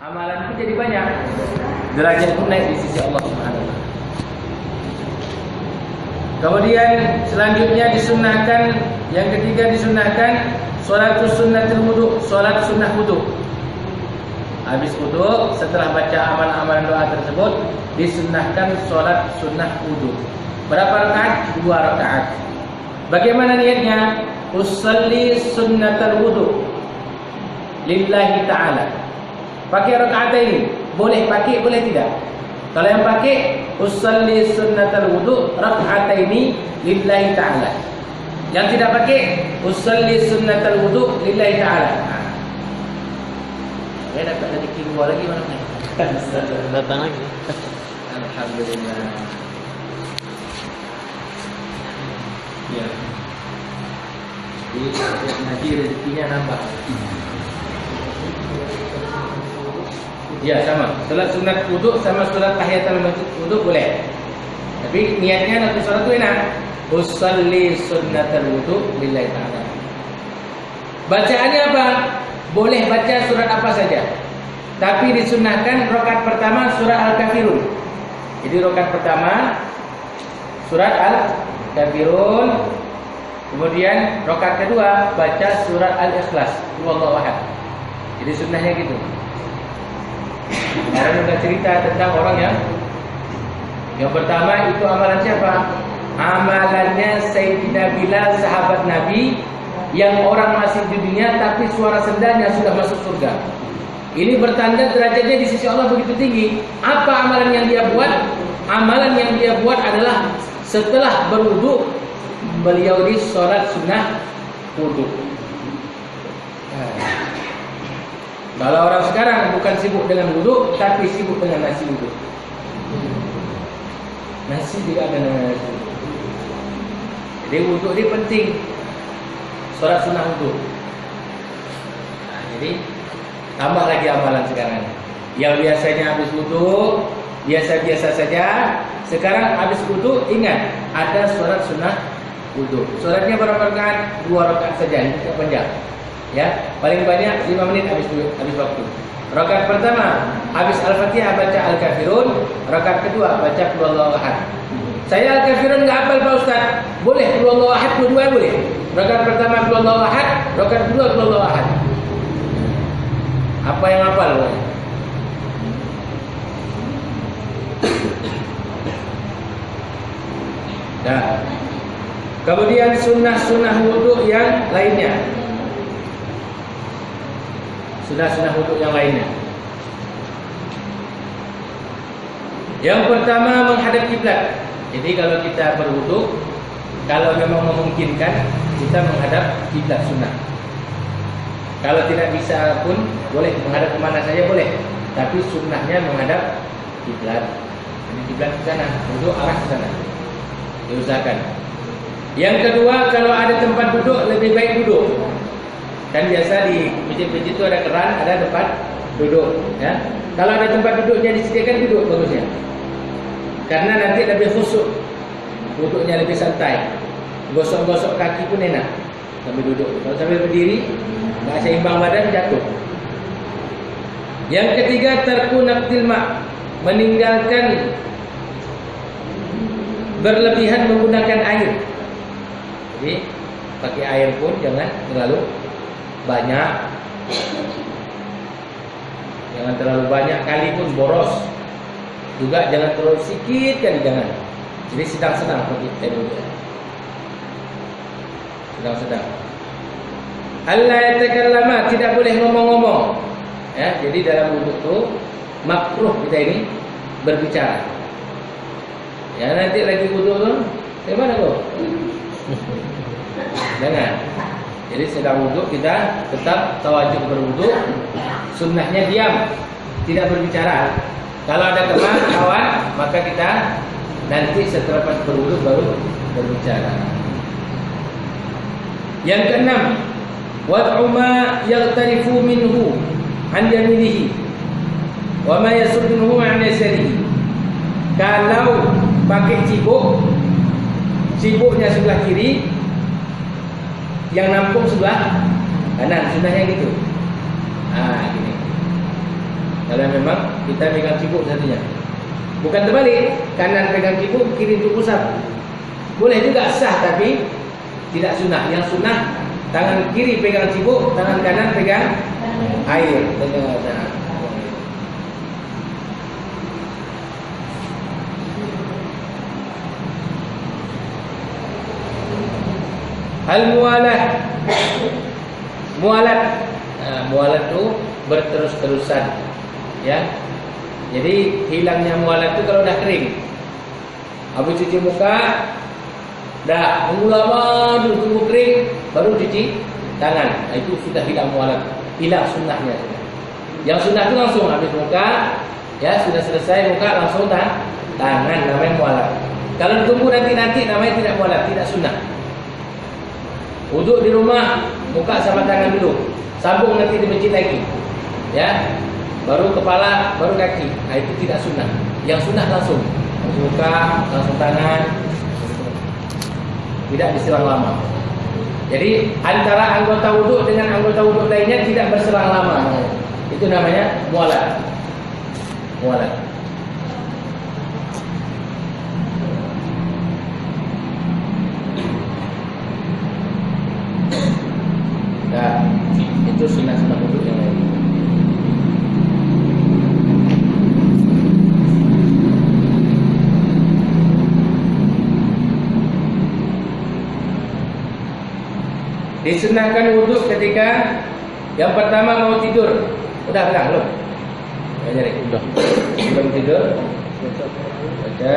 amalan itu jadi banyak, derajat pun naik di sisi Allah Subhanahu wa taala. Kemudian selanjutnya disunahkan, yang ketiga disunahkan sholatus sunnatul wudu, sholat sunnah wudu. Habis wudu, setelah baca amalan-amalan doa tersebut, disunahkan sholat sunnah wudu. Berapa rakaat? 2 rakaat. Bagaimana niatnya? Usalli sunnatul wudu lillahi ta'ala. Pakai rakaat ini, boleh pakai, boleh tidak? Kalau yang pakai usalli sunnatul wudu raka'ataini lillahi ta'ala. Yang tidak pakai usalli sunnatul wudu lillahi ta'ala. Saya dapat rezeki 2 lagi mana ni? Datang lagi. Alhamdulillah. Ya. Jadi nanti rezekinya nambah. Ya sama. Salat sunat wudu sama salat tahiyatul masjid wudu boleh. Tapi niatnya nanti salat itu enak. Usalli sunnatul wudu lillahi ta'ala. Bacaannya apa? Boleh baca surat apa saja. Tapi disunahkan rakaat pertama surah Al-Kafirun. Jadi rakaat pertama surat Al-Kafirun. Kemudian rakaat kedua baca surat Al-Ikhlas. Wallahu ahad. Jadi sunnahnya gitu. Sekarang sudah cerita tentang orang yang pertama itu amalan siapa? Amalannya Sayyidina Bilal, sahabat Nabi, yang orang masih di dunia tapi suara sendalnya sudah masuk surga. Ini bertanda derajatnya di sisi Allah begitu tinggi. Apa amalan yang dia buat? Amalan yang dia buat adalah setelah berwudu beliau di sholat sunnah wudu. Kalau orang sekarang bukan sibuk dengan wudu, tapi sibuk dengan nasi wudu. Nasi juga ada dengan nasi wudu. Jadi wudu ini penting. Sholat sunnah wudu. Nah, jadi tambah lagi amalan sekarang. Yang biasanya habis wudu biasa-biasa saja, sekarang habis wudu ingat ada sholat sunnah wudu. Sholatnya berapa rakaat? 2 rakaat saja, tidak panjang. Ya, paling banyak 5 menit habis waktu. Rakaat pertama habis Al-Fatihah baca Al-Kafirun, rakaat kedua baca Qul Huwallahu ahad. Saya Al-Kafirun enggak hafal Pak Ustaz. Boleh Qul Huwallahu ahad dua-dua boleh. Rakaat pertama Qul Huwallahu ahad, rakaat kedua Qul Huwallahu ahad. Apa yang hafal? Nah, kemudian sunnah-sunnah wudu yang lainnya. Sunnah-sunnah wudu yang lainnya. Yang pertama menghadap kiblat. Jadi kalau kita berwudu, kalau memang memungkinkan kita menghadap kiblat sunnah. Kalau tidak bisa pun boleh menghadap kemana saja boleh. Tapi sunnahnya menghadap kiblat. Jadi kiblat ke sana, wudu arah ke sana. Diusahakan. Yang kedua, kalau ada tempat duduk lebih baik duduk. Kan biasa di masjid-masjid itu ada keran, ada tempat duduk. Ya. Kalau ada tempat duduknya disediakan duduk bagusnya. Karena nanti lebih khusyuk, duduknya lebih santai. Gosok-gosok kaki pun enak sambil duduk. Kalau sambil berdiri, nggak seimbang badan jatuh. Yang ketiga, tarku naqtil ma', meninggalkan berlebihan menggunakan air. Jadi pakai air pun jangan terlalu banyak. Jangan terlalu banyak kali pun boros. Juga jangan terlalu sedikit kali jangan. Jadi sedang-sedang pakai air wudu. Sedang-sedang. Allah yatakallama, tidak boleh ngomong-ngomong. Ya, jadi dalam wudu itu makruh kita ini berbicara. Ya nanti lagi wudu tu, mana tu? Jangan. Jadi sedang wudu kita tetap tawajuk berwudu. Sunnahnya diam, tidak berbicara. Kalau ada teman, kawan, maka kita nanti setelah berwudu baru berbicara. Yang keenam, wad'u ma yaghtarifu minhu an yaminihi wa ma yasudduhu an yasarihi. Kalau pakai cibuk, cibuknya sebelah kiri, yang nampung sebelah kanan, sunnahnya gitu. Gini. Kalau memang kita pegang cibuk satunya. Bukan terbalik, kanan pegang cibuk, kiri untuk usap. Boleh juga sah tapi tidak sunnah. Yang sunnah tangan kiri pegang cibuk, tangan kanan pegang air. Al-mualat. Mualat itu berterus-terusan, ya. Jadi hilangnya mualat itu kalau dah kering. Habis cuci muka, dah tunggu lama dulu, tunggu kering, baru cuci tangan. Itu sudah hilang mualat, hilang sunnahnya. Yang sunnah itu langsung habis muka, ya sudah selesai muka langsung tangan, namanya mualat. Kalau tunggu nanti namanya tidak mualat, tidak sunnah. Wuduk di rumah, muka sama tangan dulu, sambung nanti di masjid lagi, ya. Baru kepala, baru kaki. Nah, itu tidak sunnah. Yang sunnah langsung muka, langsung tangan, tidak diselang lama. Jadi antara anggota wuduk dengan anggota wuduk lainnya tidak berselang lama. Itu namanya mualat. Mualat. Nah, itu sunnah-sunnah wuduk yang lain. Disunahkan wuduk ketika yang pertama mau tidur. Udah belum? Ya, jadi udah. Sebelum tidur baca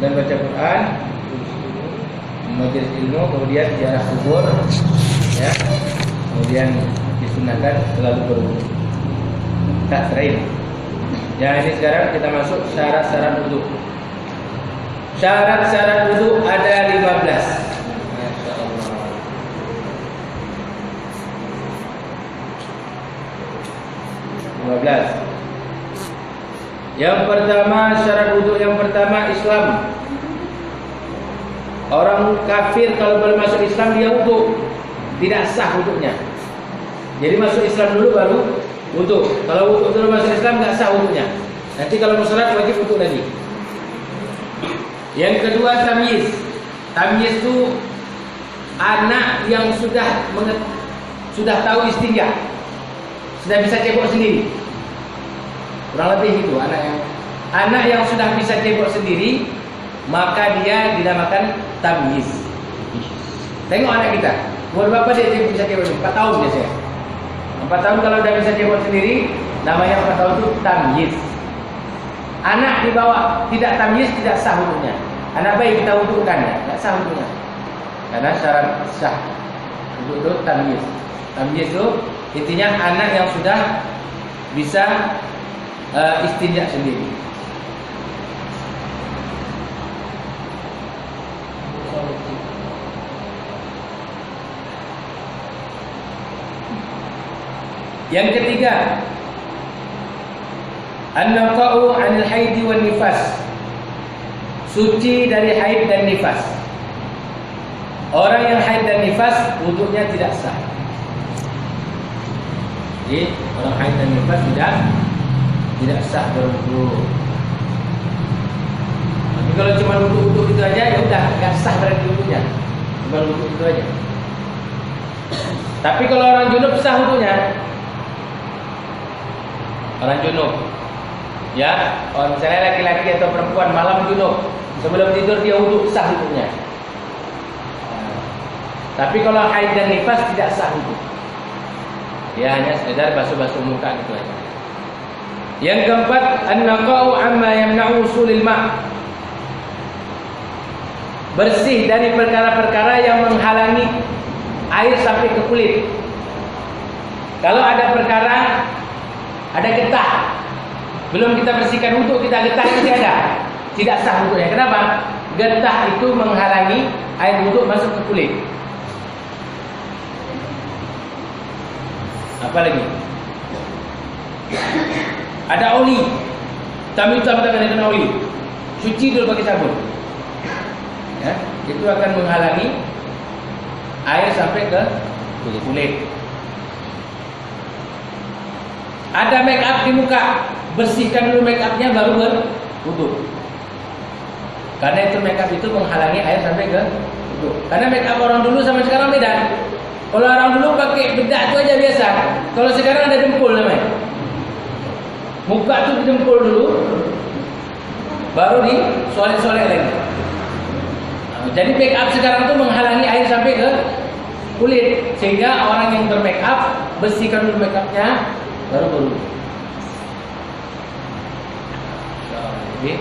dan baca Quran, majelis ilmu, kemudian ziarah kubur, ya. Kemudian disunahkan selalu berwudu. Tak serain. Ya, ini sekarang kita masuk syarat-syarat wudu. Syarat-syarat wudu ada 15. Yang pertama, syarat wudu yang pertama Islam. Orang kafir kalau belum masuk Islam dia wudu, tidak sah wuduknya. Jadi masuk Islam dulu baru wudu. Kalau wudu dulu masuk Islam enggak sah wuduknya. Nanti kalau mau salat wajib wudu lagi. Yang kedua tamyiz. Tamyiz itu anak yang sudah tahu istinja, sudah bisa cebok sendiri. Kurang lebih itu anak yang sudah bisa cebok sendiri, maka dia dinamakan tamyiz. Tengok anak kita, umur berapa dia bisa cebok? 4 tahun biasanya. 4 tahun kalau udah bisa cebok sendiri, namanya 4 tahun itu tamyiz. Anak di bawah tidak tamyiz tidak sah wuduknya. Anak bayi kita wudukkan ya, tidak sah wuduknya. Karena syarat sah wuduk itu tamyiz. Tamyiz itu intinya anak yang sudah bisa istinja sendiri. Yang ketiga, an-naqa'u 'anil haid wan nifas. Suci dari haid dan nifas. Orang yang haid dan nifas wuduknya tidak sah. Jadi orang haid dan nifas tidak sah berwudu. Tapi kalau cuma wuduk itu aja ya udah enggak sah berarti wuduknya. Cuma wuduk itu aja. Tapi kalau orang junub sah wuduknya. Orang junub, ya, kalau misalnya laki-laki atau perempuan malam junub, sebelum tidur dia wuduk sah wuduknya. Tapi kalau haid dan nifas tidak sah wuduk. Dia hanya sekedar basuh-basuh muka gitu aja. Yang keempat, an-naqa'u amma yamna'u usulil ma'. Bersih dari perkara-perkara yang menghalangi air sampai ke kulit. Kalau ada perkara, ada getah, belum kita bersihkan wuduk, kita getah masih ada, tidak sah wuduknya. Kenapa? Getah itu menghalangi air wuduk masuk ke kulit. Apa lagi? Ada oli, hitam-hitam tangan dengan oli, cuci dulu pakai sabun, ya, itu akan menghalangi air sampai ke kulit. Ada make up di muka, bersihkan dulu make upnya baru berwudu. Karena itu make up itu menghalangi air sampai ke wudu. Karena make up orang dulu sama sekarang beda. Kalau orang dulu pakai bedak itu aja biasa. Kalau sekarang ada dempul namanya. Muka tuh dempul dulu, baru disolek-solek lagi. Jadi make up sekarang tuh menghalangi air sampai ke kulit, sehingga orang yang bermake up bersihkan dulu make upnya baru berwudu. Jadi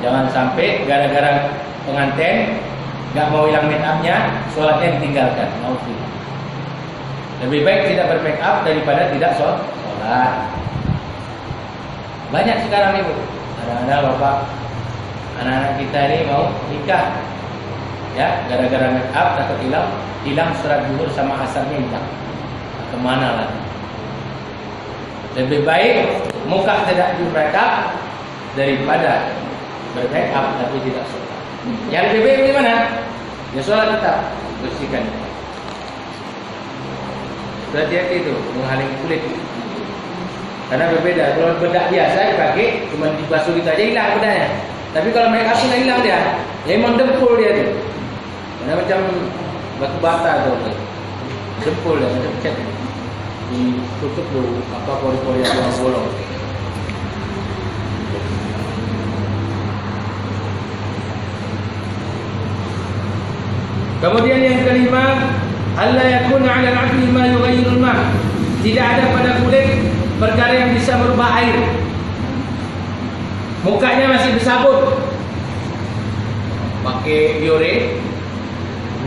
jangan sampai gara-gara pengantin nggak mau hilang make upnya, sholatnya ditinggalkan. Lebih baik tidak bermake up daripada tidak sholat. Banyak sekarang ibu, ada bapak, anak-anak kita ini mau nikah, ya gara-gara make up takut hilang surat zuhur sama asarnya hilang. Kemana lagi? Lebih baik muka tidak di-make up daripada bermake up tapi tidak sholat. Yang lebih baik gimana? Ya sholat tetap bersihkan. Hati-hati itu menghalangi kulit. Karena berbeda. Kalau bedak biasa dipakai cuma dibasuh gitu aja hilang bedaknya. Tapi kalau make up nggak hilang dia. Ya emang dempul dia tuh. Karena macam batu bata tuh. Dempul dia macam cat. Ditutup dulu apa pori-pori yang bolong. Kemudian yang kelima, alla yakuna 'ala al-'abdi ma yughayyiru al-ma'. Tidak ada pada kulit perkara yang bisa merubah air. Mukanya masih bersabun, pakai biore,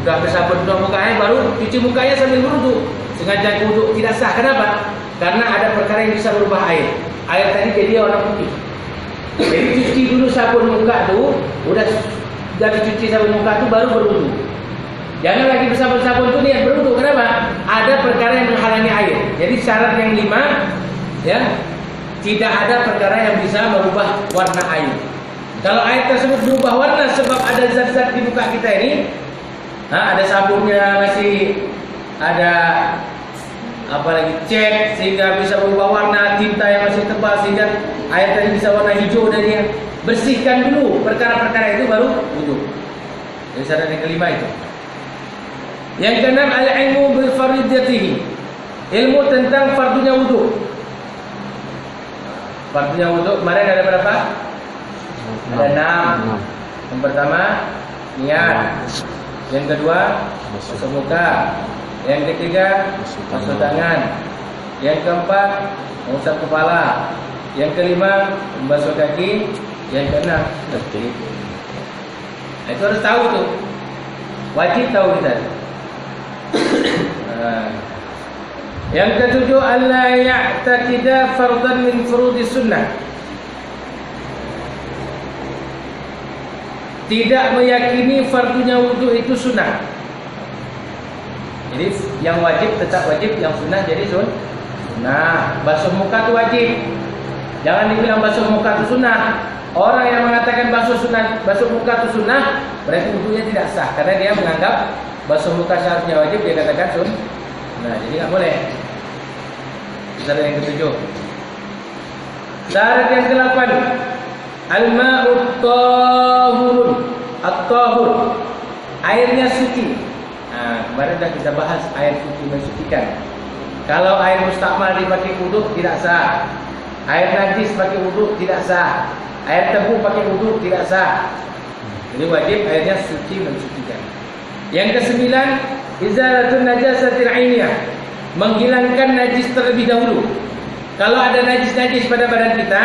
udah bersabun udah mukanya, baru cuci mukanya sambil berwudu. Sengaja wudu tidak sah. Kenapa? Karena ada perkara yang bisa merubah air. Air tadi jadi warna putih. Jadi cuci dulu sabun muka tuh, udah dicuci sabun muka tuh baru berwudu. Jangan lagi bersabun-sabun itu niat berwudu. Kenapa? Ada perkara yang menghalangi air. Jadi syarat yang 5, ya, tidak ada perkara yang bisa merubah warna air. Kalau air tersebut berubah warna sebab ada zat-zat di muka kita ini, ada sabunnya, masih ada apalagi cat sehingga bisa berubah warna, tinta yang masih tebal sehingga air tadi bisa warna hijau dari, bersihkan dulu perkara-perkara itu baru wudu. Jadi syarat yang kelima itu. Yang keenam, al-ilmu bi fardiyatihi. Ilmu tentang fardunya wudu. Fardunya wudu kemarin ada berapa? Ada 6. Yang pertama, niat. Yang kedua, basuh muka. Yang ketiga, basuh tangan. Yang keempat, mengusap kepala. Yang kelima, membasuh kaki. Yang keenam, tertib. Itu harus tahu tuh. Wajib tahu kita. Yang ketujuh, alla ya'taqida fardan min furudis sunnah. Tidak meyakini fardunya wudu itu sunnah. Jadi yang wajib tetap wajib, yang sunnah jadi sunnah. Basuh muka itu wajib. Jangan dibilang basuh muka itu sunnah. Orang yang mengatakan basuh muka itu sunnah, berarti wudunya tidak sah karena dia menganggap basuh muka syaratnya wajib, dia katakan sunnah. Nah, jadi nggak boleh. Syarat yang ketujuh. Syarat yang ke-8, al-ma'ut tahurun, at-tahur, airnya suci. Nah, kemarin sudah kita bahas air suci mensucikan. Kalau air mustakmal dipakai wudu tidak sah. Air najis pakai wudu tidak sah. Air tebu pakai wudu tidak sah. Jadi wajib airnya suci mensucikan. Yang ke-9, izalatun najasatil ainiyah, menghilangkan najis terlebih dahulu. Kalau ada najis-najis pada badan kita,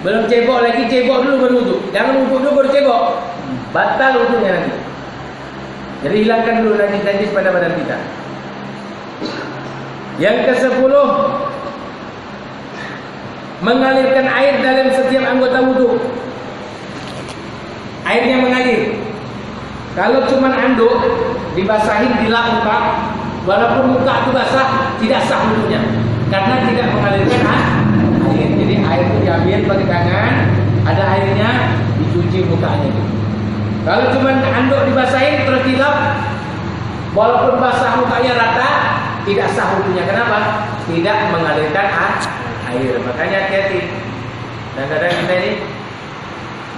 belum cebok lagi, cebok dulu baru wudu. Jangan wudu dulu baru cebok. Batal wudunya nanti. Jadi hilangkan dulu najis-najis pada badan kita. Yang ke-10, mengalirkan air dalam setiap anggota wudu. Airnya mengalir. Kalau cuma anduk dibasahin, dilap muka, walaupun muka itu basah, tidak sah wudunya karena tidak mengalirkan air. Jadi air itu diambil pakai tangan, ada airnya, dicuci mukanya gitu. Kalau cuma anduk dibasahin terus dilap, walaupun basah mukanya rata, tidak sah wudunya. Kenapa? Tidak mengalirkan air. Makanya hati-hati. Dan kadang kita ini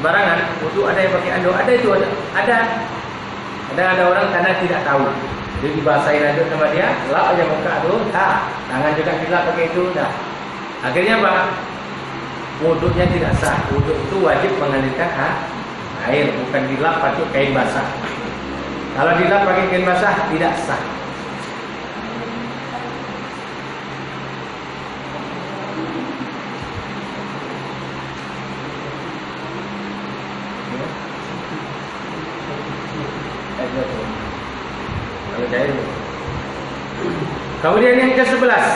sembarangan, wudu ada yang pakai anduk, ada itu ada. Kadang ada orang karena tidak tahu. Jadi dibasahin anduk sama dia, lap aja muka tuh, tangan juga dilap pakai itu, dah. Akhirnya apa? Wudunya tidak sah. Wudu itu wajib mengalirkan air, bukan dilap pakai kain basah. Kalau dilap pakai kain basah tidak sah. Kemudian yang ke-11,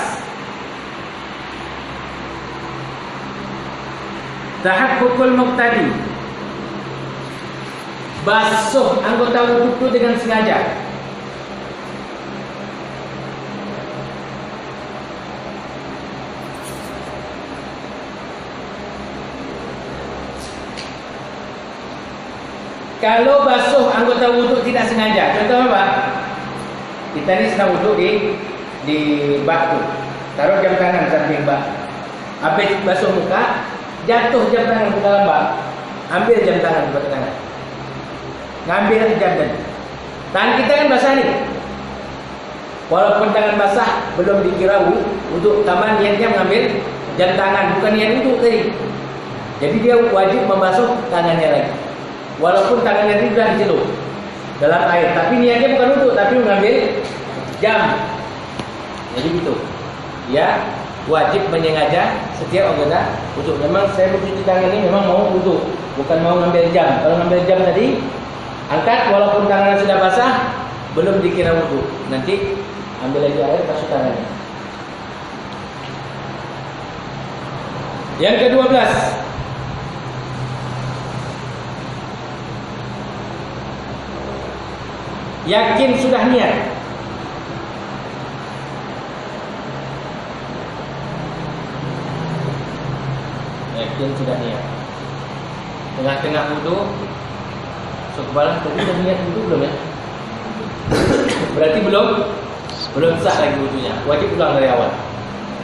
tahakkukul muqtadi, basuh anggota wudu itu dengan sengaja. Kalau basuh anggota wudu tidak sengaja, contoh apa? Kita ini sedang wudu di bak tu, taruh jam tangan samping bak. Habis basuh muka, jatuh jam tangan ke dalam bak, ambil jam tangan ke tangan, ngambil jam tadi. Tangan kita kan basah nih. Walaupun tangan basah belum dikira wudu, taman niatnya mengambil jam tangan, bukan niat wudu tadi. Jadi dia wajib membasuh tangannya lagi. Walaupun tangannya ini sudah dicelup dalam air, tapi niatnya bukan wudu, tapi mengambil jam. Jadi gitu. Ya, wajib menyengaja setiap anggota wudu. Memang saya mencuci tangan ini memang mau wudu, bukan mau ngambil jam. Kalau ngambil jam tadi, angkat walaupun tangannya sudah basah, belum dikira wudu. Nanti ambil lagi air, basuh tangannya. Yang ke-12, yakin sudah niat. Yakin sudah niat. Tengah-tengah wudu, kepala tadi sudah niat wudu belum ya? Berarti belum sah lagi wudunya. Wajib ulang dari awal.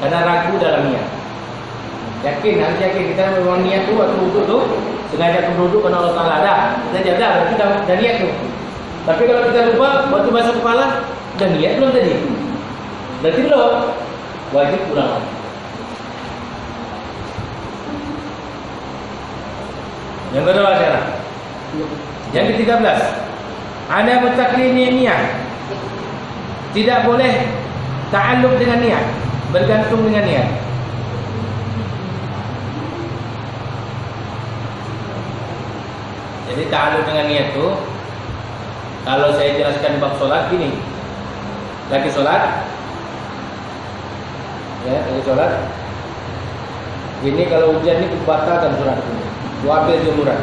Karena ragu dalam niat. Yakin, harus yakin kita memang niat tu waktu wudu tu sengaja berwudu karena Allah Taala ada. Kita jaga berarti dah niat tu. Tapi kalau kita lupa waktu basuh kepala, dah niat belum tadi? Berarti belum. Wajib ulang lagi. Yang kedua adalah yang ke-13, ada mutaklini niat. Tidak boleh ta'alluq dengan niat, bergantung dengan niat. Jadi ta'alluq dengan niat itu, kalau saya jelaskan bab solat gini, lagi solat, ya lagi solat, ini kalau hujan ini batalkan solat ini. Gua ambil jemuran.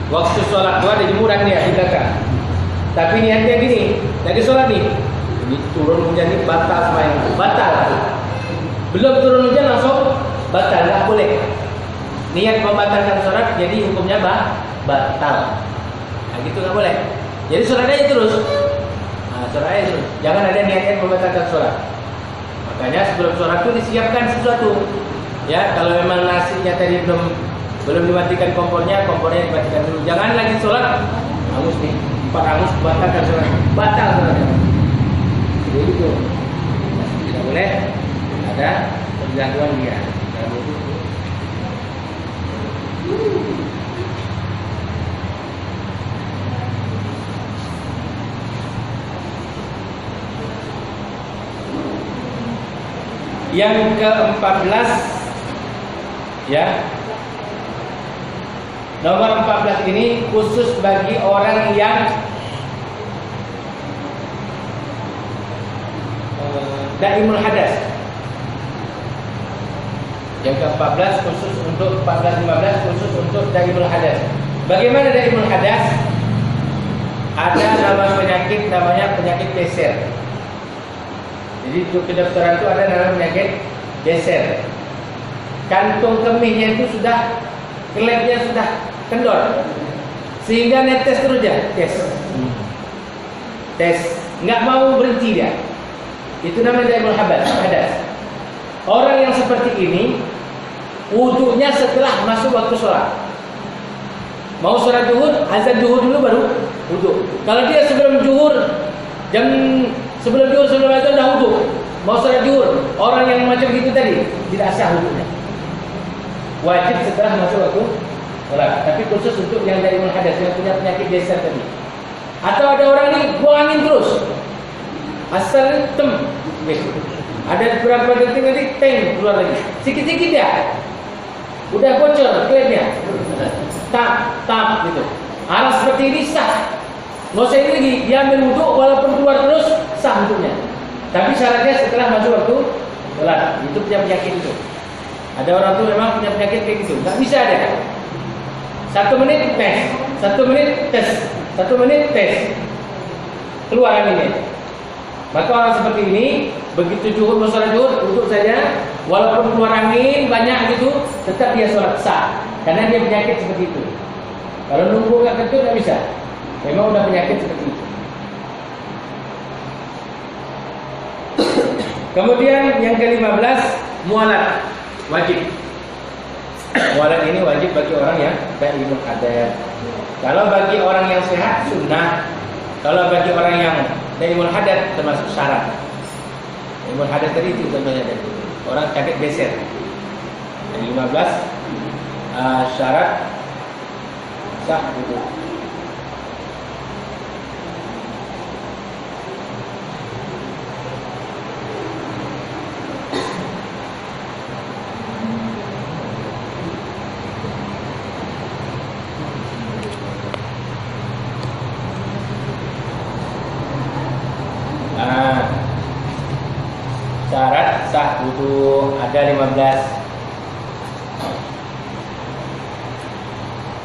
Waktu sholat gua ada jemuran dia di belakang. Tapi niatnya gini, lagi sholat nih. Ini turun hujan ini batal semuanya. Batal. Belum turun hujan langsung batal, nggak boleh. Niat membatalkan sholat, jadi hukumnya batal. Nah gitu nggak boleh. Jadi sholat aja terus. Nah, sholat aja terus. Jangan ada niat membatalkan sholat. Makanya sebelum sholat itu disiapkan sesuatu. Ya, kalau memang nasinya tadi belum dimatikan kompornya dimatikan dulu. Jangan lagi sholat hangus nih, 4 hangus batalkan sholat, batal sholatnya. Jadi itu tidak boleh ada perjalanan dia. Yang ke-14, ya, nomor 14 ini khusus bagi orang yang daimul hadas. Yang ke-14 khusus untuk 14-15 khusus untuk daimul hadas. Bagaimana daimul hadas? Ada nama penyakit namanya penyakit beser. Jadi untuk kedokteran itu ada nama penyakit beser. Kantung kemihnya itu sudah, kelepnya sudah kendor, sehingga netes terus ya, tes, nggak mau berhenti dia. Itu namanya daimul hadas. orang yang seperti ini wudunya setelah masuk waktu sholat. Mau sholat zuhur, azan zuhur dulu baru wudu. Kalau dia sebelum zuhur, sebelum azan dah wudu, mau sholat zuhur, orang yang macam itu tadi tidak sah wudunya. Wajib setelah masuk waktu sholat. Tapi khusus untuk yang dari hadas, yang punya penyakit geser tadi. Atau ada orang ini buang angin terus, asal ada beberapa detik nanti peng keluar lagi, sikit-sikit ya, udah bocor klepnya, tak gitu. Hal seperti ini sah. Nggak usah ini lagi, dia ambil wudhu walaupun keluar terus sah wudhunya. Tapi syaratnya setelah masuk waktu sholat. Itu punya penyakit itu. Ada orang tuh memang punya penyakit kayak gitu, nggak bisa ada. 1 menit tes, 1 menit tes, 1 menit tes, keluar anginnya. Maka orang seperti ini, begitu zuhur mau sholat zuhur, untuk saja, walaupun keluar angin banyak gitu, tetap dia sholat sah, karena dia penyakit seperti itu. Kalau nunggu nggak kentut nggak bisa, memang udah penyakit seperti itu. Kemudian yang ke-15, mualat wajib. Mualat ini wajib bagi orang yang daimul hadas. Kalau bagi orang yang sehat sunnah. Kalau bagi orang yang daimul hadas termasuk syarat. Daimul hadas tadi itu contohnya tadi. Orang kaget geser. Yang 15 syarat sah wudu. Syarat sah wudu ada 15.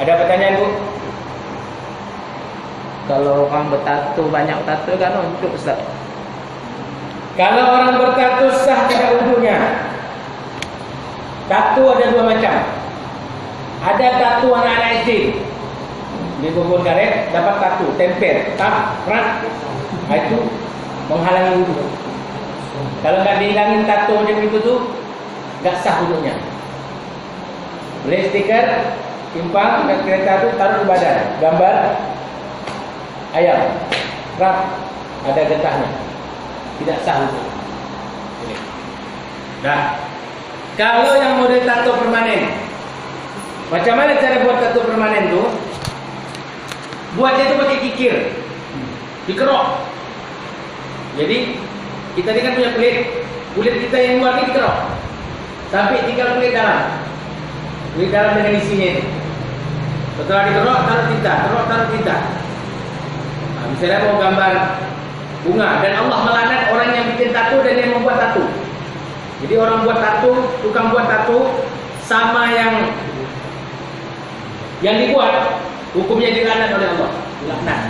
Ada pertanyaan, Bu? Kalau orang bertato, banyak tato kan untuk Ustaz. Kalau orang bertato sah tidak wudunya. Tato ada 2 macam. Ada tato anak-anak SD. Di bubur karet dapat tato, tempel, rat. Itu menghalangi wudu. Kalau nggak dihilangin tato macam itu tuh nggak sah wudunya. Beli stiker, timpang dan kereta itu taruh di badan, gambar ayam, rap, ada getahnya, tidak sah wudu. Nah, kalau yang model tato permanen, macam mana cara buat tato permanen tuh? Buatnya itu pakai kikir, dikerok. Jadi kita ini kan punya kulit kita yang luar ini dikerok, sampai tinggal kulit dalam dengan isinya itu. Setelah dikerok taruh tinta. Nah, misalnya mau gambar bunga, dan Allah melaknat orang yang bikin tato dan yang membuat tato. Jadi orang buat tato, tukang buat tato sama yang dibuat, hukumnya dilaknat oleh Allah. Dilaknat,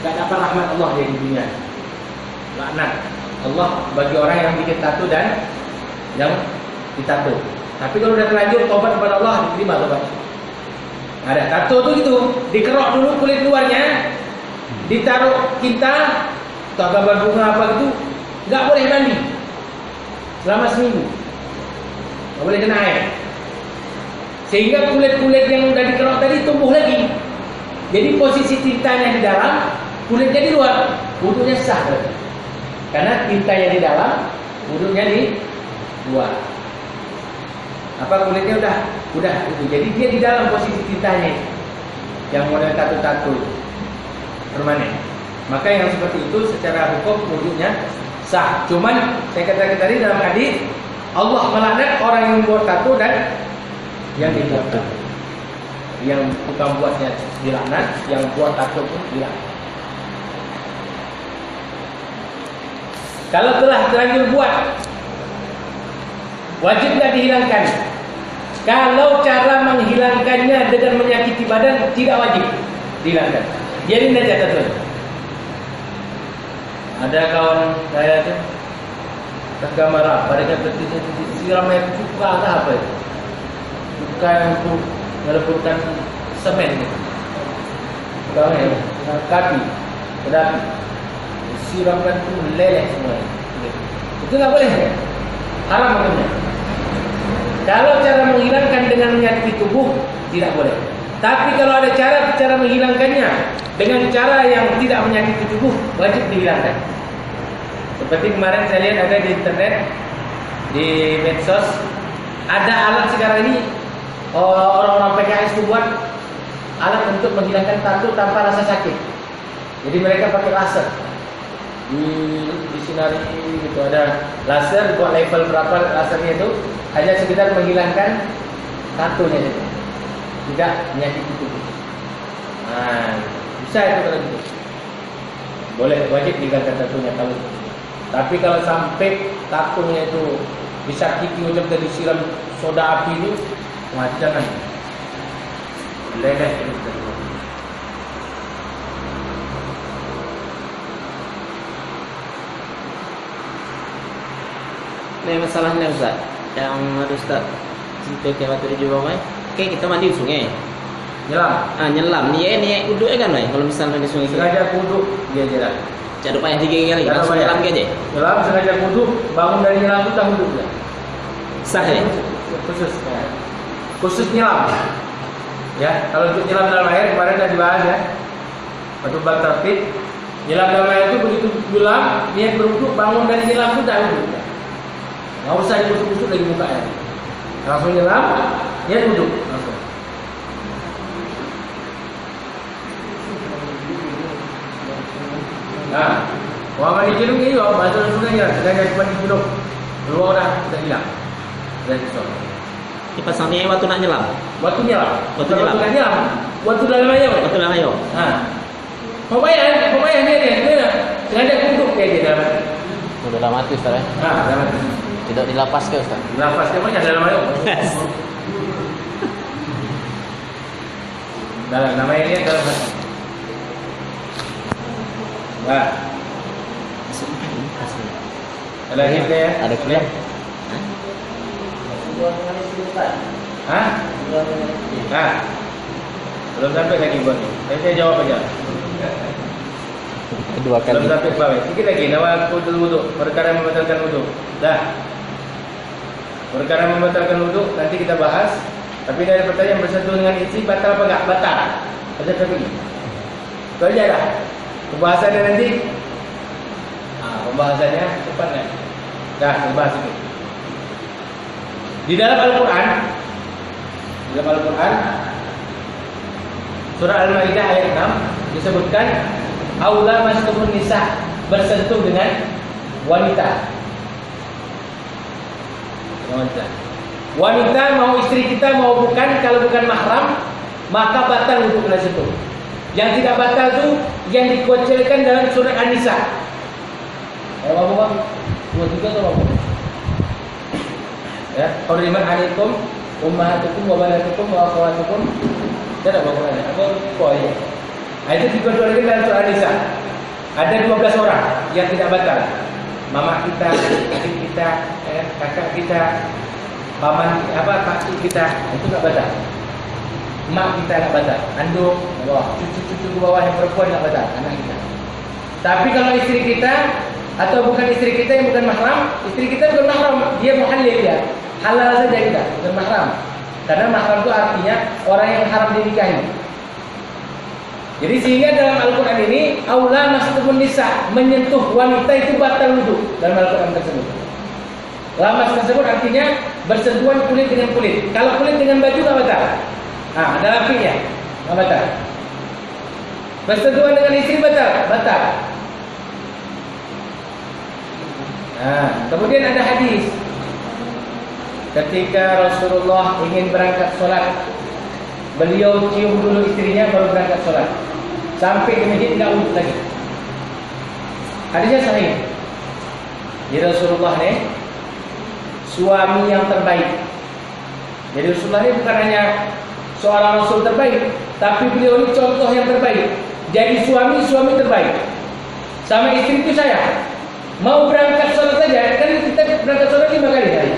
gak dapat rahmat Allah dia di dunia. Laknat Allah bagi orang yang bikin tato dan yang ditato. Tapi kalau udah terlanjur tobat kepada Allah, diterima tobatnya. Ada tato tuh gitu, dikerok dulu kulit luarnya, ditaruh tinta, atau gambar bunga apa gitu, nggak boleh mandi selama seminggu, nggak boleh kena air, sehingga kulit-kulit yang udah dikerok tadi tumbuh lagi. Jadi posisi tintanya di dalam, kulitnya di luar, wudunya sah berarti. Karena tintanya di dalam, wudunya di luar. Apa kulitnya udah itu. Jadi dia di dalam posisi tintanya, yang model tato-tato permanen. Maka yang seperti itu secara hukum wudunya sah. Cuman saya katakan tadi dalam hadis, Allah melaknat orang yang buat tato dan yang dibuat tato. Yang tukang buatnya dilaknat, yang buat tato pun dilaknat. Kalau telah terlanjur buat, wajib nggak dihilangkan? Kalau cara menghilangkannya dengan menyakiti badan, tidak wajib dihilangkan. Biarin aja tato. Ada kawan saya tuh gambar apa? Dia kata siram air cuka atau apa itu? Cuka yang untuk meleburkan semen gitu. Kawan ya, kaki, pedapi. Siramkan itu meleleh semua. Itu nggak boleh, haram hukumnya. menyakiti tubuh, tidak boleh. Tapi kalau ada cara menghilangkannya dengan cara yang tidak menyakiti tubuh, wajib dihilangkan. Seperti kemarin saya lihat ada di internet, di medsos, ada alat sekarang ini orang-orang PKS itu buat alat untuk menghilangkan tato tanpa rasa sakit. Jadi mereka pakai laser di sinari gitu, ada laser buat level berapa lasernya itu, hanya sekedar menghilangkan tatonya itu, tidak menyakiti tubuh. Nah, bisa itu kalau gitu. Boleh, wajib dihilangkan tatonya kalau. Tapi kalau sampai tatonya itu disakiti macam tadi disiram soda api itu, jangan. Leleh itu. Ini masalahnya Ustaz, yang ada Ustaz sampai ke waktu di bawah. Oke, kita mandi di sungai. Nyelam. Nyelam. Niat uduk kan, Mai? Kalau misalnya di sungai. Sengaja kuduk dia jalan. Cak payah 3 kali. Langsung nyelam aja. Nyelam sengaja kuduk, bangun dari nyelam itu tak kuduk ya. Sah ya? Khusus nyelam. Ya, kalau untuk nyelam dalam air kemarin sudah dibahas ya. Waktu bab tertib, nyelam dalam air itu begitu nyelam, niat berwuduk, bangun dari nyelam itu tak wuduk. Nggak usah dikusuk-kusuk lagi mukanya. Langsung nyelam, niat wuduk langsung. Nah, orang mandi junub ni juga bahasa sungai je, sedangkan mandi junub keluar dah hilang. Dah susah. Dipasang ni waktu nak nyelam. Waktu nyelam. Waktu nyelam. Waktu nak nyelam. Waktu dalam air. Waktu dalam air. Ha. Pemayan dia. Sengaja kuduk dia dalam air. Dalam mati Ustaz eh? Ha, dalam air. Tidak dilapas ke Ustaz? Lapas dia macam dalam air. Dalam air dia dalam air. Nah. Ada kita ya? Ada kuliah. Hah? Nah. Belum sampai lagi buat ni. Saya jawab aja. Kedua kali. Belum sampai bawah. Sikit lagi nawal wuduk, perkara membatalkan wuduk. Dah. Perkara membatalkan wuduk nanti kita bahas. Tapi dari pertanyaan bersentuh dengan istri batal apa enggak? Batal. Batal tapi. Itu aja dah. Pembahasannya nanti. Pembahasannya cepat kan? Dah, kita bahas itu. Di dalam Al-Quran, surah Al-Maidah ayat 6 disebutkan aula mastumun nisa, bersentuh dengan wanita. Wanita mau istri kita mau bukan, kalau bukan mahram maka batal untuk kena sentuh. Yang tidak batal itu yang dikucilkan dalam surah An-Nisa. Apa bang? 23 atau apa? Ya, hurimat alaikum ummahatukum wa banatukum wa akhawatukum. Tidak apa Quran. Apa poin? Itu dikucilkan dalam surah An-Nisa. Ada 12 orang yang tidak batal. Mama kita, adik kita, kakak kita, paman pakcik kita, itu tak batal. Mak kita tak batal, anduk, cucu-cucu ke bawah yang perempuan tak batal, anak kita. Tapi kalau istri kita atau bukan istri kita yang bukan mahram, istri kita bukan mahram, dia muhallil dia, halal saja kita, bukan mahram. Karena mahram itu artinya orang yang haram dinikahi. Jadi sehingga dalam Al-Quran ini aula mastumun nisa, menyentuh wanita itu batal wudhu dalam Al-Quran tersebut. Lamas tersebut artinya bersentuhan kulit dengan kulit. Kalau kulit dengan baju tak batal. Ada lapinya, tak batal. Bersentuhan dengan istri batal. Kemudian ada hadis ketika Rasulullah ingin berangkat sholat, beliau cium dulu istrinya baru berangkat sholat. Sampai ke masjid tidak wudhu lagi. Hadisnya sahih. Jadi Rasulullah ini suami yang terbaik. Jadi Rasulullah ini bukan hanya seorang Rasul terbaik, tapi beliau ini contoh yang terbaik. Jadi suami terbaik. Sama istri itu saya. Mau berangkat sholat saja, kan kita berangkat sholat 5 kali hari.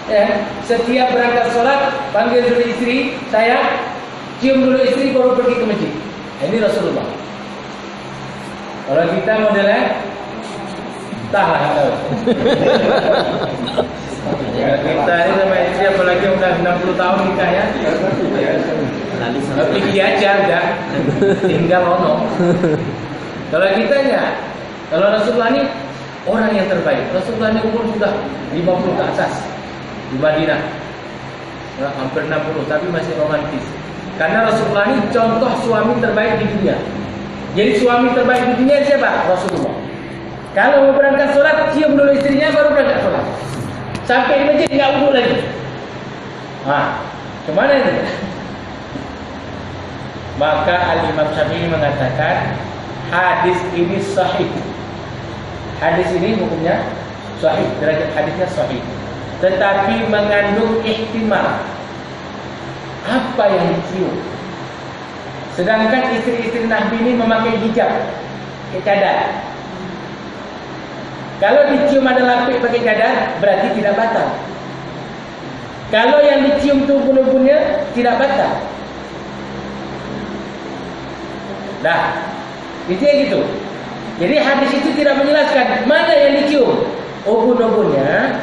Ya, setiap berangkat sholat panggil dulu istri saya, cium dulu istri baru pergi ke masjid. Ini Rasulullah. Kalau kita modelnya entahlah. Ya, kita ini sama istri apalagi udah sudah 60 tahun nikah ya. Lali sama. Pergi aja udah. Tinggal ono. Kalau kitanya, kalau Rasulullah ini orang yang terbaik. Rasulullah ini umur sudah 50 ke atas di Madinah. Ya, hampir 60 tapi masih romantis. Karena Rasulullah ini contoh suami terbaik di dunia. Jadi suami terbaik di dunia siapa? Rasulullah. Kalau mau berangkat sholat, cium dulu istrinya baru berangkat sholat. Sampai di masjid nggak wudu lagi. Nah, kemana itu? Maka Al-Imam Syafi'i mengatakan hadis ini sahih. Hadis ini hukumnya sahih, derajat hadisnya sahih. Tetapi mengandung ihtimal. Apa yang dicium? Sedangkan istri-istri Nabi ini memakai hijab, pakai cadar. Kalau dicium ada lapik pakai cadar, berarti tidak batal. Kalau yang dicium itu ubun-ubunnya, tidak batal. Nah, itu yang gitu. Jadi hadis itu tidak menjelaskan mana yang dicium, ubun-ubunnya,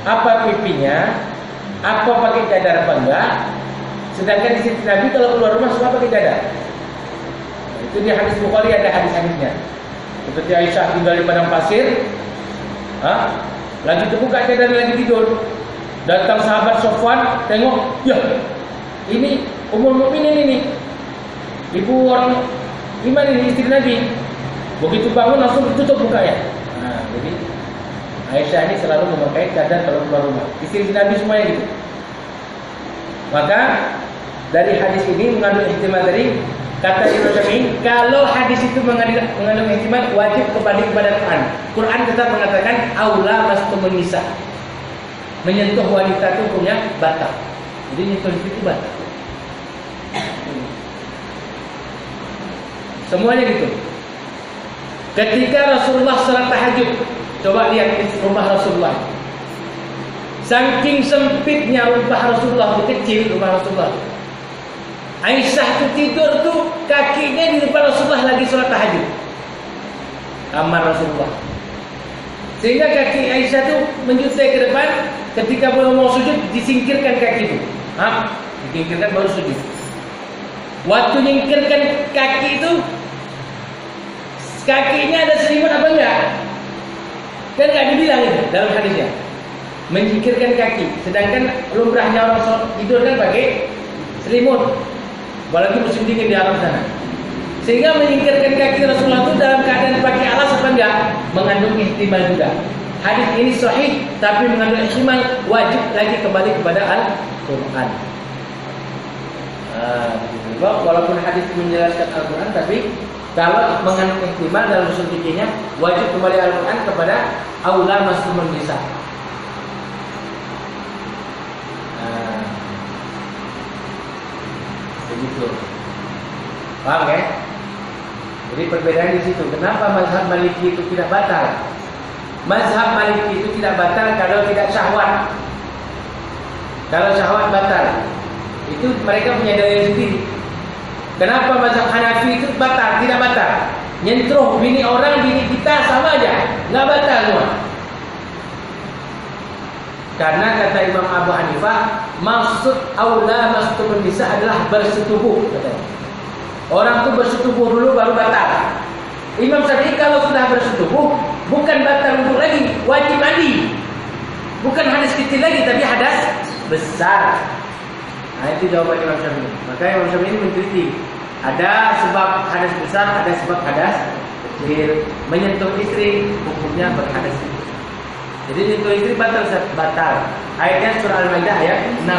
apa pipinya, apa pakai cadar apa enggak. Sedangkan istri Nabi kalau keluar rumah semua pakai cadar. Itu di hadis Bukhari ada hadis-hadisnya. Seperti Aisyah tinggal di padang pasir, lagi terbuka cadar lagi tidur. Datang sahabat Sofwan, tengok, ya, ini Ummul Mukminin ini, ibu orang iman ini, istri Nabi. Begitu bangun langsung tutup mukanya. Nah, jadi Aisyah ini selalu memakai cadar kalau keluar rumah. Istri Nabi semuanya gitu. Maka dari hadis ini mengandung ihtimal dari kata Imam Syafi'i, kalau hadis itu mengandung ihtimal wajib kembali kepada Quran. Quran tetap mengatakan aula mastumun nisa. Menyentuh wanita itu hukumnya batal. Jadi nyentuh itu batal. Semuanya gitu. Ketika Rasulullah salat tahajud, coba lihat rumah Rasulullah. Saking sempitnya rumah Rasulullah, kecil rumah Rasulullah. Aisyah tuh tidur tuh kakinya di depan Rasulullah lagi sholat tahajud. Kamar Rasulullah. Sehingga kaki Aisyah tuh menjutai ke depan, ketika mau sujud disingkirkan kaki itu. Disingkirkan baru sujud. Waktu nyingkirkan kaki itu, kakinya ada selimut apa enggak? Kan enggak dibilang itu dalam hadisnya. Menyingkirkan kaki, sedangkan lumrahnya orang tidur kan pakai selimut. Apalagi musim dingin di Arab sana. Sehingga menyingkirkan kaki Rasulullah itu dalam keadaan pakai alas apa enggak? Mengandung ihtimal juga. Hadis ini sahih tapi mengandung ihtimal, wajib lagi kembali kepada Al-Quran. Walaupun hadis menjelaskan Al-Quran, tapi kalau mengandung ihtimal dalam usul fikihnya, wajib kembali Al-Quran kepada aula mastumun nisa. Begitu. Paham ya? Jadi perbedaan di situ. Kenapa mazhab Maliki itu tidak batal? Mazhab Maliki itu tidak batal kalau tidak syahwat. Kalau syahwat batal. Itu mereka punya dalil sendiri. Kenapa mazhab Hanafi itu batal? Tidak batal. Nyentruh bini orang, bini kita sama aja, nggak batal semua. Karena kata Imam Abu Hanifah, maksud aula mastumun nisa adalah bersetubuh, katanya. Orang itu bersetubuh dulu baru batal. Imam Syafi'i kalau sudah bersetubuh bukan batal wudu lagi, wajib mandi. Bukan hadas kecil lagi, tapi hadas besar. Nah, itu jawaban Imam Syafi'i. Maka Imam Syafi'i ini meneliti, ada sebab hadas besar, ada sebab hadas kecil. Menyentuh istri hukumnya berhadas kecil. Jadi nyentuh istri batal. Ayatnya surah Al-Maidah ayat 6.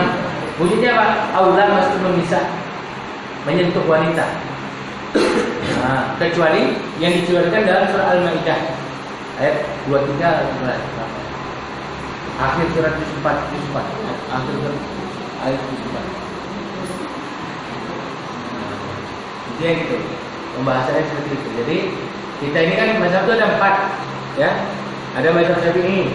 Bunyinya apa? Aula mastumun nisa. Menyentuh wanita. Nah, kecuali yang dikeluarkan dalam surah Al-Maidah ayat 23 akhir surat 74. Akhir surat ayat 74. Jadi yang gitu. Pembahasannya seperti itu. Jadi kita ini kan mazhab itu ada 4, ya. Ada mazhab Syafi'i,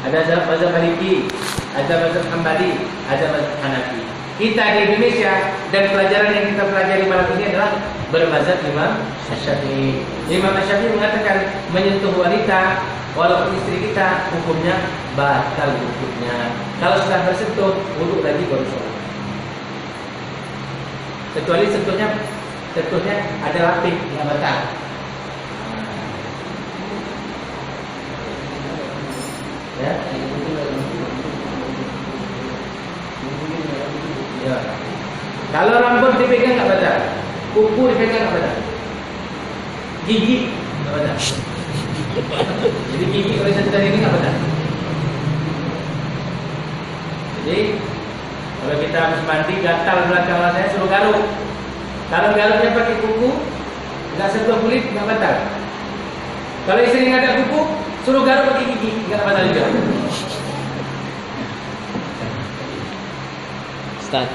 ada mazhab Maliki, ada mazhab Hambali, ada mazhab Hanafi. Kita di Indonesia dan pelajaran yang kita pelajari malam ini adalah bermazhab Imam Syafi'i. Imam Syafi'i mengatakan menyentuh wanita walaupun istri kita hukumnya batal wuduknya. Kalau sudah bersentuh, wuduk lagi baru sholat. Kecuali sentuhnya ada lapik yang batal. Ya. Ya. Kalau rambut dipegang nggak batal, kuku dipegang nggak batal, gigi nggak batal. Jadi gigi kalau saya ini nggak batal. Jadi kalau kita habis mandi gatal belakang saya suruh garuk. Kalau garuknya pakai kuku, nggak sentuh kulit nggak batal. Kalau istri nggak ada kuku, suruh garuk pakai gigi nggak batal juga. Ustaz,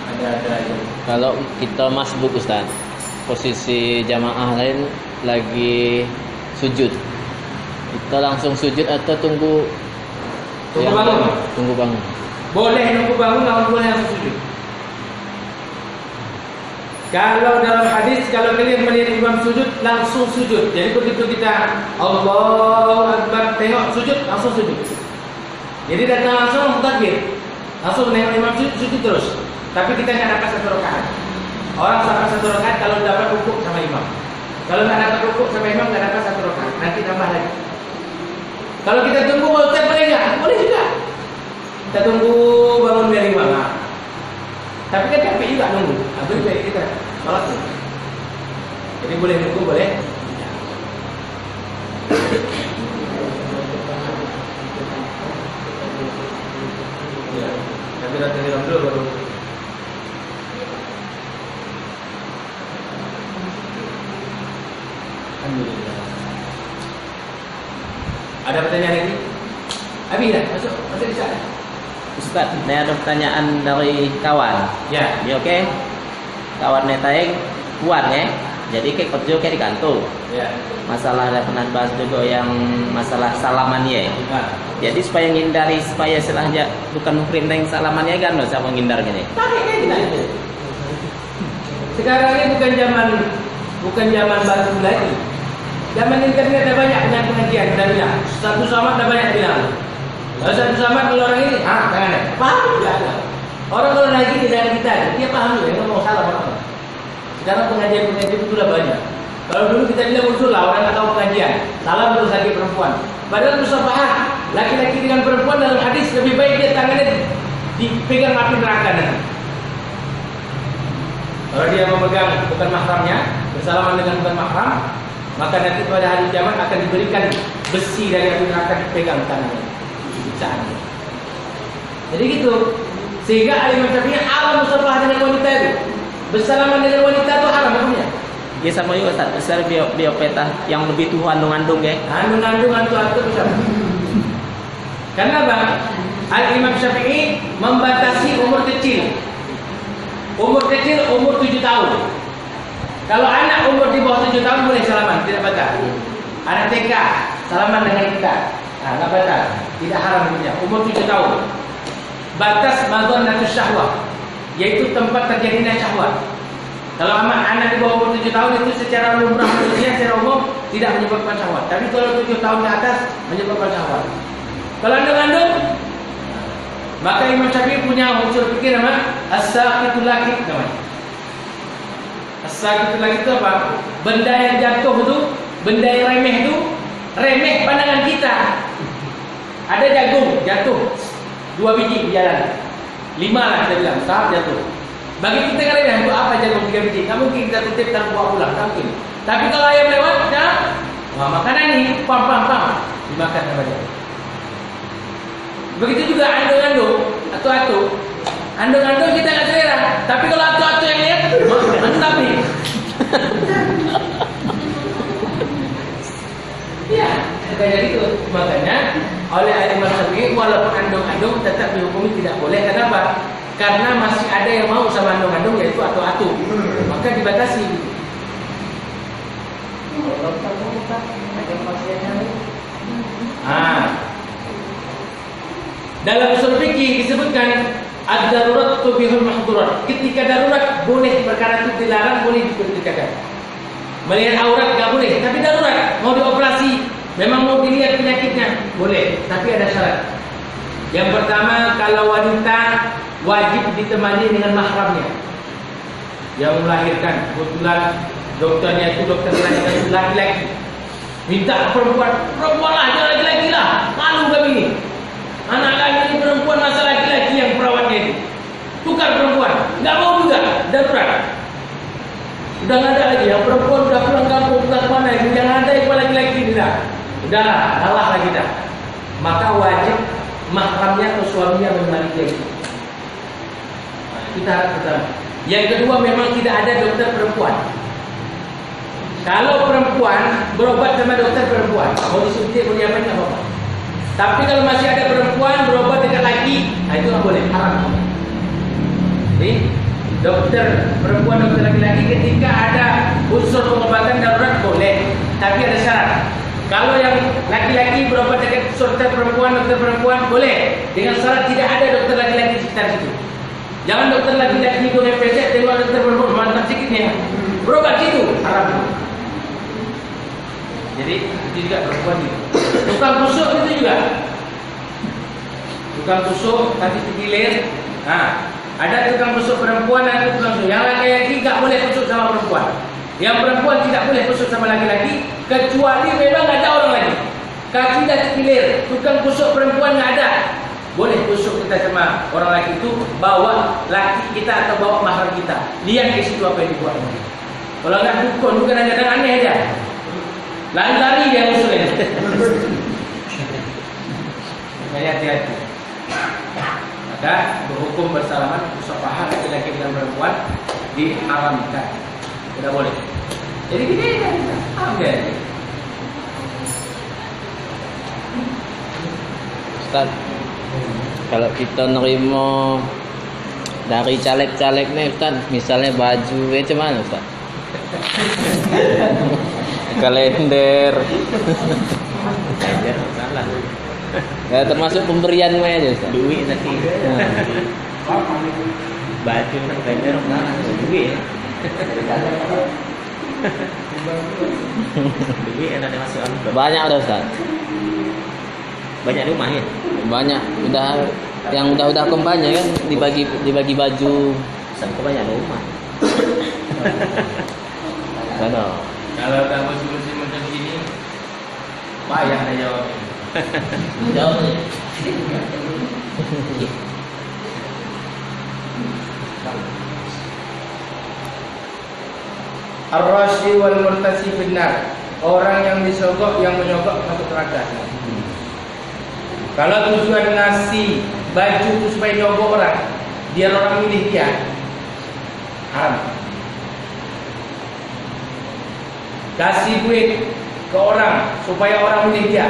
kalau kita masbuk Ustaz, posisi jamaah lain lagi sujud, kita langsung sujud atau tunggu bangun? Tunggu bangun. Boleh nunggu bangun, lawan boleh langsung sujud. Kalau dalam hadis, kalau kalian melihat imam sujud, langsung sujud. Jadi begitu kita Allahu Akbar, tengok sujud, langsung sujud. Jadi datang langsung takbir, langsung menengok imam sujud terus. Tapi kita nggak dapat satu rakaat. Orang dapat satu rakaat kalau dapat rukuk sama imam. Kalau nggak dapat rukuk sama imam, nggak dapat satu rakaat. Nanti tambah lagi. Kalau kita tunggu mau boleh nggak? Boleh juga. Kita tunggu bangun dari imam. Nah. Tapi kan capek juga nunggu. Habis dari kita sholat tuh. Jadi boleh nunggu, boleh. Ya. Tapi datang imam dulu baru. Alhamdulillah. Ada pertanyaan lagi? Habis dah, masuk bisa. Ustaz, ini ada pertanyaan dari kawan. Ya. Ya oke. Kawan netai kuat ya. Jadi kayak kerja kayak di kantor. Ya. Masalah ada pernah bahas juga yang masalah salamannya. Nah. Jadi supaya menghindari supaya selahnya bukan muhrim yang salamannya kan loh siapa menghindar gini. Pakai kayak kita itu. Sekarang ini bukan zaman baru lagi. Zaman internet ada banyak pengajian kita bilang. Satu sama ada banyak bilang. Kalau satu sama kalau orang ini, tangannya paham juga ada. Orang kalau lagi di dalam kita, dia paham juga. Nggak mau salah orang. Sekarang pengajian itu sudah banyak. Kalau dulu kita bilang usul lah orang nggak tahu pengajian. Salah terus lagi perempuan. Padahal musafahat laki-laki dengan perempuan dalam hadis lebih baik dia tangannya dipegang api neraka nanti. Kalau dia memegang bukan mahramnya, bersalaman dengan bukan mahram, maka nanti pada hari kiamat akan diberikan besi dari api neraka dipegang tangannya. Siksaannya. Jadi gitu. Sehingga Imam Syafi'i haram musafahat dengan wanita itu. Bersalaman dengan wanita itu haram hukumnya. Ya sama juga Ustaz, besar biopeta yang lebih tua andung-andung ya. Andung-andung itu besar. Karena Bang, Imam Syafi'i membatasi umur kecil. Umur kecil umur 7 tahun. Kalau anak umur di bawah 7 tahun boleh salaman, tidak batal. Anak TK salaman dengan kita, nggak batal, tidak haram hukumnya. Umur 7 tahun. Batas madhanatus syahwat, yaitu tempat terjadinya syahwat. Kalau anak di bawah umur 7 tahun itu secara lumrah manusia secara umum tidak menyebabkan syahwat. Tapi kalau 7 tahun ke atas menyebabkan syahwat. Kalau andung-andung, maka Imam Syafi'i punya unsur fikir nama as-saqitul laqit namanya. As-saqitul laqit itu apa? Benda yang jatuh itu, benda yang remeh itu, remeh pandangan kita. Ada jagung jatuh 2 biji di jalan, 5 lah kita bilang, tahap jatuh. Bagi kita kan remeh, untuk apa jagung 3 biji? Tak mungkin kita kutip dan buah ulang, tak mungkin. Tapi kalau ayam lewat, makanan ini, pam, dimakan sama dia. Begitu juga andung-andung, atu-atu. Andung-andung kita nggak selera. Tapi kalau atu-atu yang lihat, tapi. Ya, kayak gitu. Makanya oleh Imam Syafi'i walaupun andung-andung tetap dihukumi tidak boleh. Kenapa? Karena masih ada yang mau sama andung-andung yaitu atu-atu. Maka dibatasi. Dalam usul fikih disebutkan ad-darurat tubihul mahdurat. Ketika darurat boleh perkara itu dilarang, boleh diperintahkan. Melihat aurat nggak boleh, tapi darurat mau dioperasi Memang mau dilihat penyakitnya, boleh, tapi ada syarat. Yang pertama, kalau wanita wajib ditemani dengan mahramnya yang melahirkan. Kebetulan dokternya itu dokter laki-laki. Minta perempuan lah, jangan laki-laki lah. Malu kami ini. Anak laki ini perempuan, masa laki-laki yang perawatnya itu. Tukar perempuan, nggak mau juga, darurat. Udah nggak ada lagi, yang perempuan udah pulang kampung, pulang mana, yang ada itu laki-laki tidak. Udahlah, kalah lagi dah. Maka wajib mahramnya atau suaminya menemani dia itu. Nah, kita harus pertama. Yang kedua, memang tidak ada dokter perempuan. Kalau perempuan berobat sama dokter perempuan, mau disuntik, mau diapain nggak apa-apa. Tapi kalau masih ada perempuan berobat dengan laki, nah itu nggak boleh, haram. Jadi dokter perempuan, dokter laki-laki ketika ada unsur pengobatan darurat boleh, tapi ada syarat. Kalau yang laki-laki berobat dengan dokter perempuan boleh, dengan syarat tidak ada dokter laki-laki di sekitar situ. Jangan dokter laki-laki itu pesek, tengok dokter perempuan mantap sikitnya, berobat situ, haram. Jadi itu juga perempuan itu. Tukang tusuk itu juga. Tukang tusuk nanti digilir. Nah, ada tukang tusuk perempuan, ada tukang tusuk. Yang laki-laki tidak boleh tusuk sama perempuan. Yang perempuan tidak boleh tusuk sama laki-laki, kecuali memang ada orang lagi. Kaki dah digilir, tukang tusuk perempuan nggak ada. Boleh tusuk kita sama orang laki itu, bawa laki kita atau bawa mahram kita. Lihat di situ apa yang dibuat. Kalau nggak dukun, kadang-kadang aneh aja. Lari-lari dia musuhnya. Makanya hati-hati. Maka berhukum bersalaman musafaha laki-laki dengan perempuan diharamkan. Tidak boleh. Jadi gini kan. Oke. Ustaz, kalau kita nerima dari caleg-caleg nih Ustaz, misalnya baju macam mana Ustaz? Kalender salah ya, termasuk pemberian aja Ustaz. Duit nanti baju kalender mana duit duit yang ada masuk banyak udah Ustaz, banyak rumah ya, banyak udah yang udah kembanya kan dibagi baju sampai banyak rumah. mana Kalau tak musim-musim macam ini, payah dah jawab. jawab nih. Ar-rashi wal murtasi benar. Orang yang disogok, yang menyogok masuk neraka. Kalau tujuan ngasih baju itu supaya nyogok orang, biar orang milih dia, haram. Kasih duit ke orang supaya orang milih dia,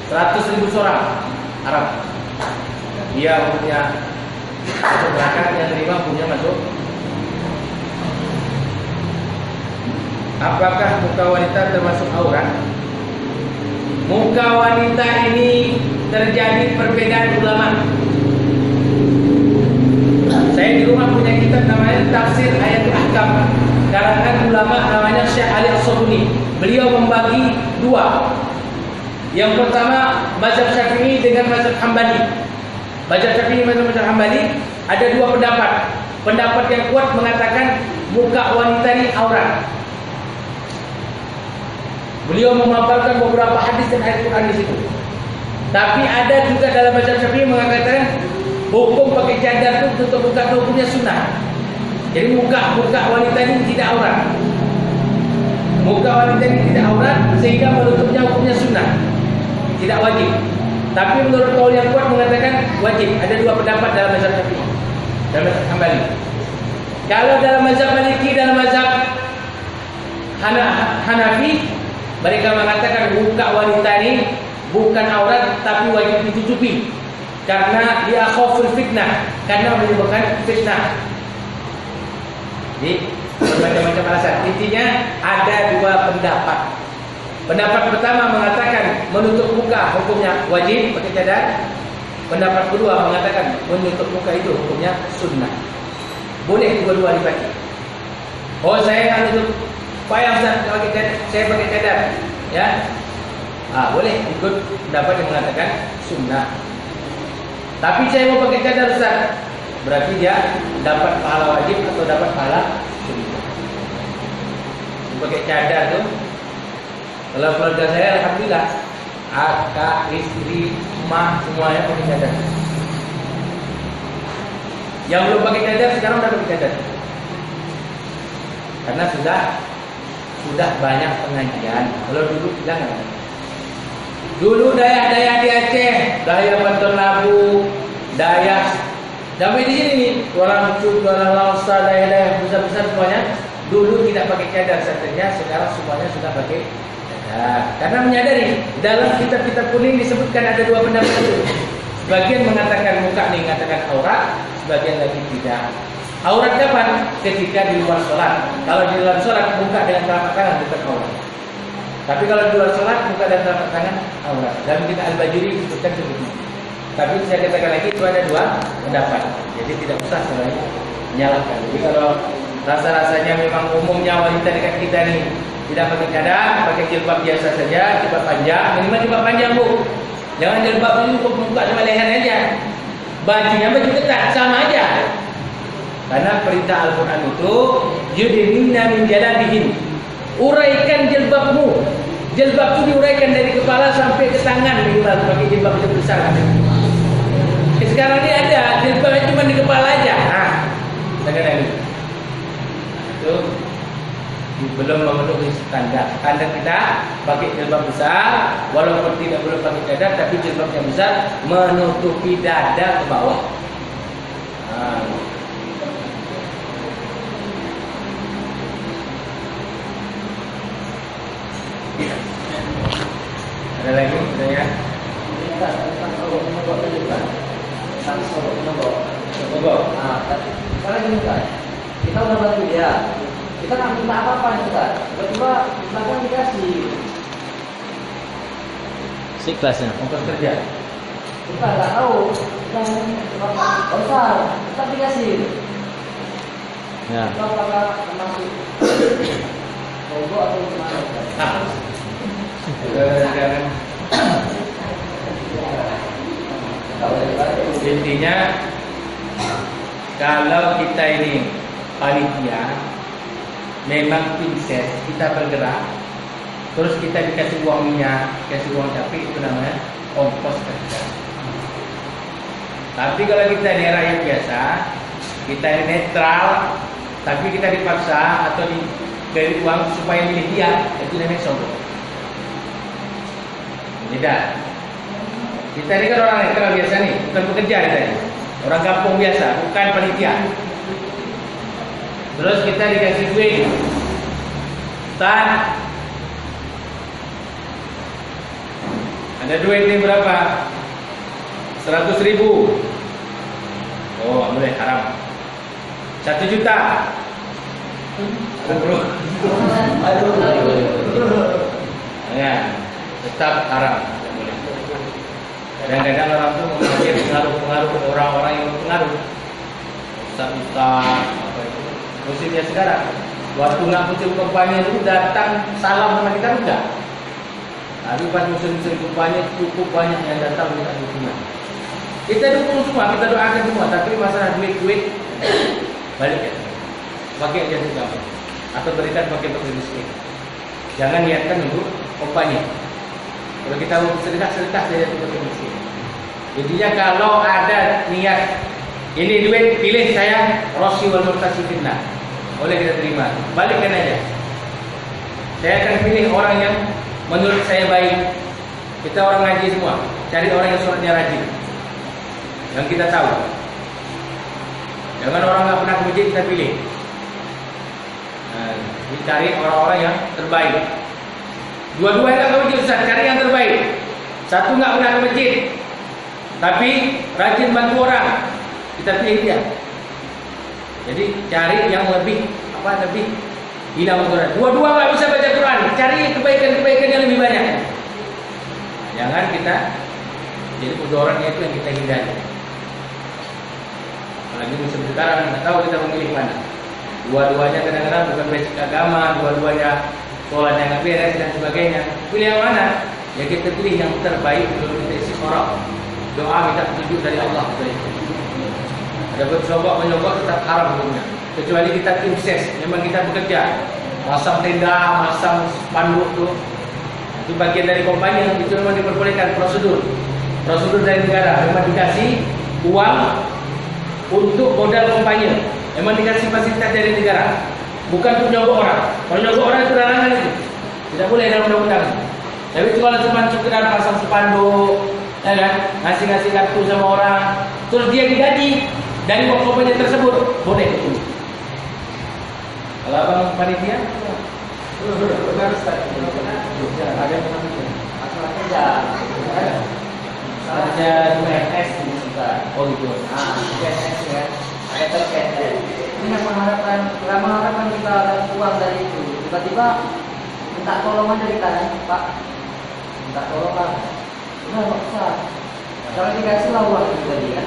100.000 seorang, haram. Dia punya masuk neraka, yang terima punya masuk. Apakah muka wanita termasuk aurat? Muka wanita ini terjadi perbedaan ulama. Saya di rumah punya kitab namanya Tafsir Ayatul Ahkam, karangan ulama namanya Syekh Ali As-Sabuni. Beliau membagi dua. Yang pertama mazhab Syafi'i dengan mazhab Hambali. Mazhab Syafi'i dengan mazhab Hambali ada dua pendapat. Pendapat yang kuat mengatakan muka wanita ini aurat. Beliau memaparkan beberapa hadis dan ayat Quran di situ. Tapi ada juga dalam mazhab Syafi'i mengatakan hukum pakai cadar itu tutup muka itu hukumnya sunnah. Jadi muka wanita ini tidak aurat. Muka wanita ini tidak aurat sehingga menutupnya hukumnya sunnah, tidak wajib. Tapi menurut kaul yang kuat mengatakan wajib. Ada dua pendapat dalam mazhab Syafi'i, dalam mazhab Hambali. Kalau dalam mazhab Maliki dan mazhab Hanafi, mereka mengatakan muka wanita ini bukan aurat tapi wajib ditutupi karena dia khauful fitnah, karena menyebabkan fitnah. Jadi bermacam-macam alasan. Intinya ada dua pendapat. Pendapat pertama mengatakan menutup muka hukumnya wajib pakai cadar. Pendapat kedua mengatakan menutup muka itu hukumnya sunnah. Boleh dua-dua dipakai. Oh, saya nggak tutup payah Ustaz, saya pakai cadar, ya. boleh ikut pendapat yang mengatakan sunnah. Tapi saya mau pakai cadar Ustaz, berarti dia dapat pahala wajib atau dapat pahala sunnah. Pakai cadar tuh, kalau keluarga saya alhamdulillah, kakak, istri, emak semuanya pakai cadar. Yang belum pakai cadar sekarang udah pakai cadar. Karena sudah banyak pengajian. Kalau dulu bilang apa? Dulu daya di Aceh, daya Banten Labu, daya sampai di sini nih, orang Cuk, orang Lausa, daya besar-besar semuanya dulu tidak pakai cadar saja, sekarang semuanya sudah pakai cadar. Karena menyadari dalam kitab-kitab kuning disebutkan ada dua pendapat itu. Sebagian mengatakan muka nih mengatakan aurat, sebagian lagi tidak. Aurat kapan? Ketika di luar sholat. Kalau di luar sholat muka dengan telapak tangan bukan aurat. Tapi kalau di luar sholat muka dan telapak tangan aurat. Dalam kitab Al-Bajuri disebutkan seperti itu. Tapi saya katakan lagi itu ada dua pendapat. Jadi tidak usah sebenarnya menyalahkan. Jadi kalau rasa-rasanya memang umumnya wanita dekat kita nih tidak pakai cadar, pakai jilbab biasa saja, jilbab panjang, minimal jilbab panjang bu. Jangan jilbab ini untuk muka cuma leher aja. Bajunya baju ketat sama aja. Karena perintah Al-Quran itu yudinina min jalabihin, uraikan jilbabmu. Jilbab itu diuraikan dari kepala sampai ke tangan minimal pakai jilbab yang besar. Sekarang ini ada jilbabnya cuma di kepala aja. Sekarang ini itu belum memenuhi standar. Standar kita pakai jilbab besar, walaupun tidak boleh pakai cadar, tapi jilbab yang besar menutupi dada ke bawah. Ada lagi pertanyaan? Kita udah bantu dia, kita nggak minta apa-apa nih Ustaz. Tiba-tiba kita kan dikasih Si kelasnya. Ongkos kerja. kita nggak tahu kita besar kita dikasih Ya. kita apakah termasuk logo atau gimana? Intinya kalau kita ini panitia memang pinset, kita bergerak terus kita dikasih uang minyak, dikasih uang cabai, itu namanya ongkos kerja. Tapi kalau kita di rakyat biasa, kita ini netral, tapi kita dipaksa atau diberi uang supaya milih dia, itu namanya sombong. Tidak. Kita ini kan orang netral biasa nih, bukan pekerja kita ini. Orang kampung biasa, bukan panitia. Terus kita dikasih duit. Ustaz, ada duit ini berapa? 100.000. Oh, boleh, haram. 1 juta. Ya, tetap haram. Kadang-kadang orang tuh mengambil pengaruh-pengaruh orang-orang yang berpengaruh. Ustaz, apa itu? Musimnya sekarang. Waktu nggak musim kampanye itu datang salam sama kita enggak. Tapi pas musim-musim kampanye cukup banyak yang datang minta dukungan. Kita dukung semua, kita doakan semua. Tapi masalah duit-duit balik ya. Pakai aja juga. Atau berikan pakai miskin. Jangan niatkan untuk kampanye. Kalau kita mau sedekah saja untuk miskin. Intinya kalau ada niat ini duit pilih saya Rosi wal Murtasidina, boleh kita terima. Balikkan aja. Saya akan pilih orang yang menurut saya baik. Kita orang ngaji semua, cari orang yang sholatnya rajin, yang kita tahu. Jangan orang nggak pernah ke masjid kita pilih. Cari orang-orang yang terbaik. Dua-duanya nggak ke masjid, Ustaz, cari yang terbaik. Satu nggak pernah ke masjid, tapi rajin bantu orang, kita pilih dia. Jadi cari yang lebih gila Quran. Dua-dua nggak bisa baca Quran, cari kebaikan-kebaikan yang lebih banyak. Jangan kita jadi mudaratnya itu yang kita hindari. Apalagi musim sekarang nggak tahu kita memilih mana. Dua-duanya kadang-kadang bukan basic agama, dua-duanya sholatnya nggak beres dan sebagainya. Pilih yang mana? Ya kita pilih yang terbaik untuk kita istiqorah. Doa minta petunjuk dari Allah. Ada menyogok tetap haram hukumnya. Kecuali kita tim ses, memang kita bekerja, masang tenda, masang spanduk itu bagian dari kompanya, itu memang diperbolehkan prosedur dari negara. Memang dikasih uang untuk modal kompanya, memang dikasih fasilitas dari negara, bukan untuk nyogok orang. Kalau nyogok orang itu larangan itu, tidak boleh dalam undang-undang. Tapi kalau cuma sekedar pasang spanduk, ya kan, ngasih kartu sama orang, terus dia digaji dari uang kompanya tersebut, boleh itu. Kalau abang panitia, benar Ustaz. Ada Masalah kerja. ada PNS ini Ustaz. oh gitu. Nah, PNS ya. Ada terkait. Ini yang mengharapkan kita dapat uang dari itu. Tiba-tiba minta tolong aja kita kan, Pak. Minta tolong lah. Udah Pak Ustaz. Kalau dikasih lah uang itu tadi kan.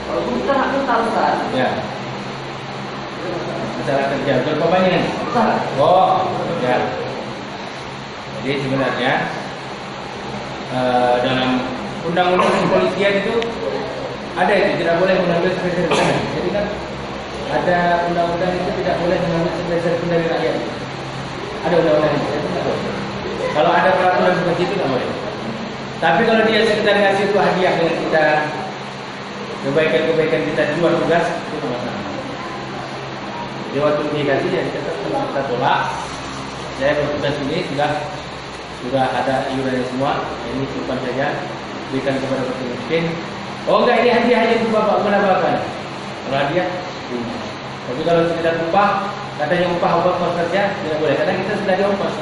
Kalau kita nggak minta Ustaz. Ya. Masalah kerja, betul kompanya. Ustaz. Oh, ya. Jadi sebenarnya dalam undang-undang kepolisian itu ada itu tidak boleh mengambil spesial Jadi kan ada undang-undang itu tidak boleh mengambil spesial dari rakyat. Ada undang-undang itu tidak boleh. Kalau ada peraturan seperti itu tidak boleh. Tapi kalau dia sekedar ngasih itu hadiah dengan kita kebaikan kita di luar tugas itu tidak masalah. Dia waktu dia kasih ya kita tolak. Saya bertugas ini sudah ada iurannya semua. Ini simpan saja, berikan kepada fakir miskin. Oh enggak, ini hadiah aja untuk bapak menambahkan. Kalau hadiah, tapi kalau sekedar upah, katanya upah obat kos kerja tidak boleh. Karena kita sudah di ongkos,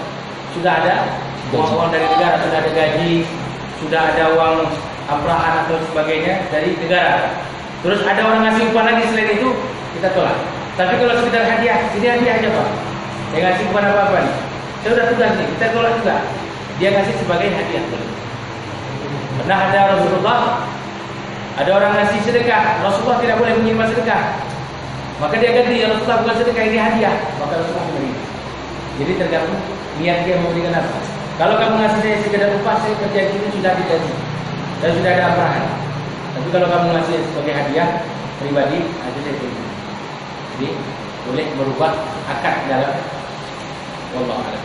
sudah ada uang dari negara, sudah ada gaji, sudah ada uang amprahan atau sebagainya dari negara. Terus ada orang ngasih upah lagi selain itu, kita tolak. Tapi kalau sekedar hadiah, ini hadiah aja Pak. Dia ngasih bukan apa-apa nih. Saya sudah tugas nih, kita tolak juga. Dia ngasih sebagai hadiah. Pernah ada Rasulullah, ada orang ngasih sedekah, Rasulullah tidak boleh menerima sedekah. Maka dia ganti, ya Rasulullah bukan sedekah, ini hadiah. Maka Rasulullah menerima. Jadi tergantung niat dia memberikan apa. Kalau kamu ngasih saya sekedar upah, saya kerja di sini sudah digaji dan sudah ada amprahan. Tapi kalau kamu ngasih sebagai hadiah pribadi, itu saya terima. Jadi boleh merubah akad dalam wallahu a'lam.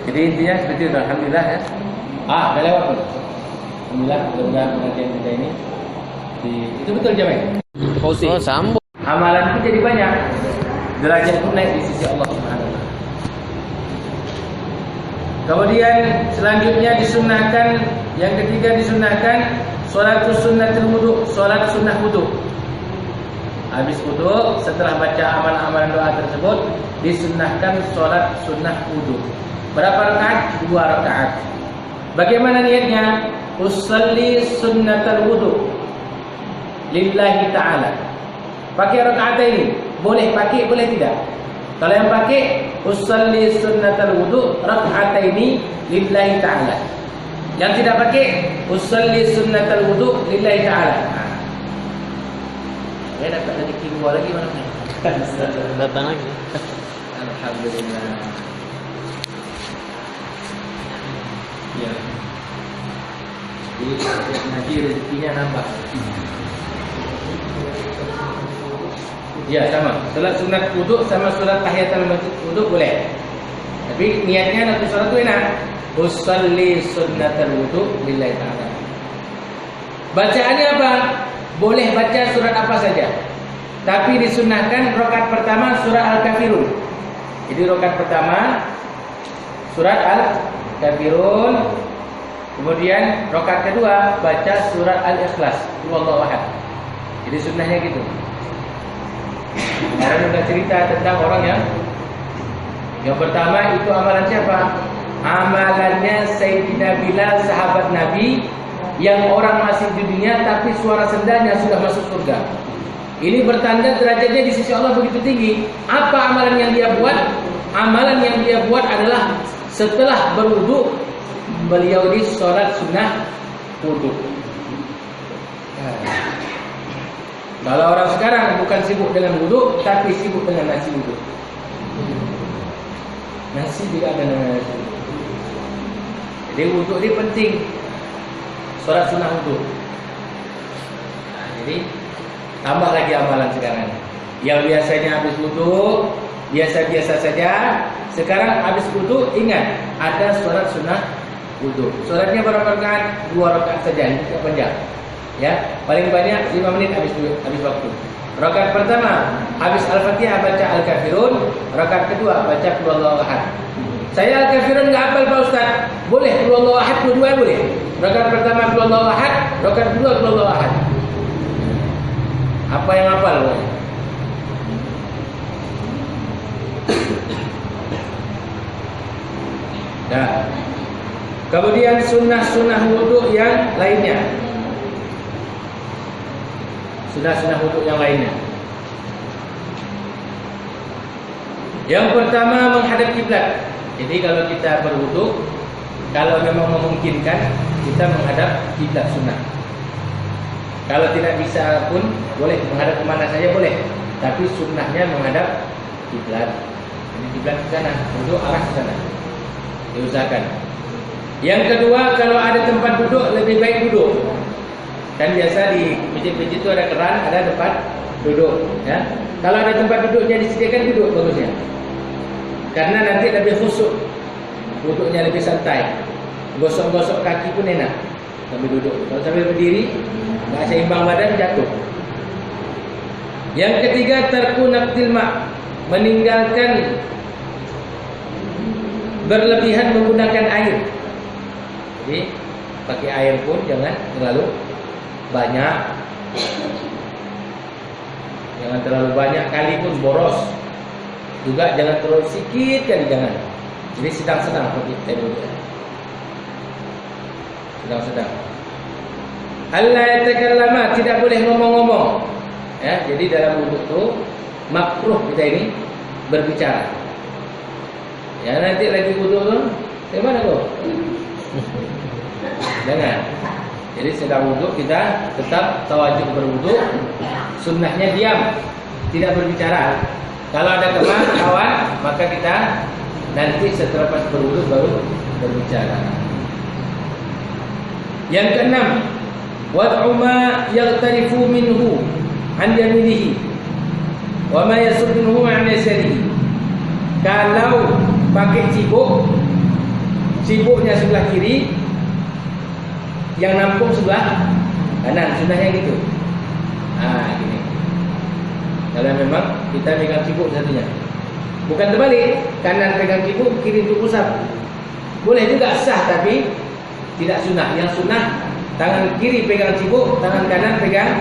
Jadi intinya seperti itu. Alhamdulillah ya. Dah lewat pun. Alhamdulillah mudah-mudahan pengajian kita ini itu betul Jamil. Oh sambung. Amalan itu jadi banyak. Derajat pun naik di sisi Allah Subhanahu wa taala. Kemudian selanjutnya disunahkan, yang ketiga disunahkan sholatus sunnatul wudu, sholat sunnah wudu. Habis wudu, setelah baca amalan-amalan doa tersebut, disunnahkan sholat sunnah wudu. Berapa rakaat? 2 rakaat. Bagaimana niatnya? Usalli sunnatul wudu lillahi ta'ala. Pakai rakaat ini, boleh pakai, boleh tidak? Kalau yang pakai usalli sunnatul wudu raka'ataini lillahi ta'ala. Yang tidak pakai usalli sunnatul wudu lillahi ta'ala. Saya dapat rezeki 2 lagi mana ni? Datang lagi. Alhamdulillah. Ya. Jadi nanti rezekinya nambah. Ya sama. Salat sunat wudu sama salat tahiyatul masjid wudu boleh. Tapi niatnya nanti salat itu enak. Usalli sunnatul wudu lillahi ta'ala. Bacaannya apa? Boleh baca surat apa saja. Tapi disunnahkan rakaat pertama surat Al-Kafirun. Jadi rakaat pertama surat Al-Kafirun. Kemudian rakaat kedua baca surat Al-Ikhlas. Wallahu ahad. Jadi sunnahnya gitu. Kemarin sudah cerita tentang orang yang pertama itu amalan siapa? Amalannya Sayyidina Bilal, sahabat Nabi, yang orang masih di dunia tapi suara sendalnya sudah masuk surga. Ini bertanda derajatnya di sisi Allah begitu tinggi. Apa amalan yang dia buat? Amalan yang dia buat adalah setelah berwudu beliau di sholat sunnah wudu. Kalau orang sekarang bukan sibuk dengan wudu, tapi sibuk dengan nasi wudu. Nasi juga ada dengan nasi wudu. Jadi wudu ini penting. Sholat sunnah wudu. Jadi tambah lagi amalan sekarang. Yang biasanya habis wudu biasa-biasa saja, sekarang habis wudu ingat ada sholat sunnah wudu. Sholatnya berapa rakaat? 2 rakaat saja, tidak panjang. Ya, paling banyak 5 menit habis waktu. Rakaat pertama habis Al-Fatihah baca Al-Kafirun, rakaat kedua baca Qul Huwallahu Ahad. Saya Al-Kafirun enggak hafal Pak Ustaz. Boleh Qul Huwallahu Ahad dua-dua boleh. Rakaat pertama Qul Huwallahu Ahad, rakaat kedua Qul Huwallahu Ahad. Apa yang hafal? Nah, kemudian sunnah-sunnah wudu yang lainnya. Sunnah-sunnah wudu yang lainnya. Yang pertama menghadap kiblat. Jadi kalau kita berwudu, kalau memang memungkinkan kita menghadap kiblat sunnah. Kalau tidak bisa pun boleh menghadap kemana saja boleh. Tapi sunnahnya menghadap kiblat. Ini kiblat ke sana, wudu arah ke sana. Diusahakan. Yang kedua, kalau ada tempat duduk lebih baik duduk. Kan biasa di masjid-masjid itu ada keran, ada tempat duduk. Ya. Kalau ada tempat duduknya disediakan duduk bagusnya. Karena nanti lebih khusyuk, duduknya lebih santai. Gosok-gosok kaki pun enak sambil duduk. Kalau sambil berdiri, nggak seimbang badan jatuh. Yang ketiga, tarku naqdil ma', meninggalkan berlebihan menggunakan air. Jadi pakai air pun jangan terlalu banyak. Jangan terlalu banyak kali pun boros. Juga jangan terlalu sedikit kali jangan. Jadi sedang-sedang pakai air wudu. Sedang-sedang. Allah yatakallama, tidak boleh ngomong-ngomong. Ya, jadi dalam wudu itu makruh kita ini berbicara. Ya nanti lagi wudu tu, mana tu? Jangan. Jadi sedang wudu kita tetap tawaduk berwudu. Sunnahnya diam, tidak berbicara. Kalau ada kawan, maka kita nanti setelah pas berwudu baru berbicara. Yang keenam, wad'u ma yaghtarifu minhu an yaminihi wa ma yasudduhu an yasarihi. Kalau pakai cibuknya sebelah kiri, yang nampung sebelah kanan, sunnahnya gitu. Gini. Kalau memang kita pegang cibuk satunya, bukan terbalik, kanan pegang cibuk, kiri untuk usap. Boleh juga sah, tapi tidak sunnah. Yang sunnah tangan kiri pegang cibuk, tangan kanan pegang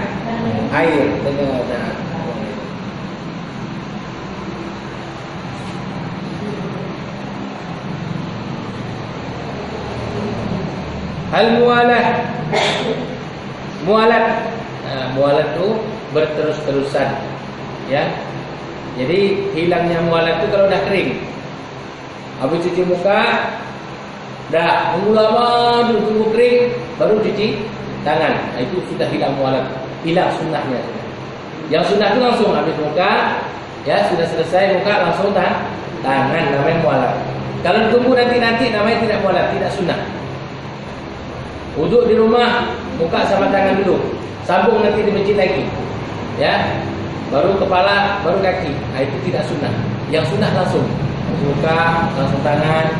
air. Al-mualah. Mualat itu berterus-terusan. Ya. Jadi hilangnya mualat itu kalau dah kering. Habis cuci muka, dah tunggu lama dulu tunggu kering baru cuci tangan. Itu sudah hilang mualat. Hilang sunnahnya. Yang sunnah itu langsung habis muka, ya sudah selesai muka langsung tangan, namanya mualat. Kalau tunggu nanti namanya tidak mualat, tidak sunnah. Wuduk di rumah, muka sama tangan dulu. Sambung nanti di masjid lagi. Ya. Baru kepala, baru kaki. Itu tidak sunnah. Yang sunnah langsung muka, langsung tangan.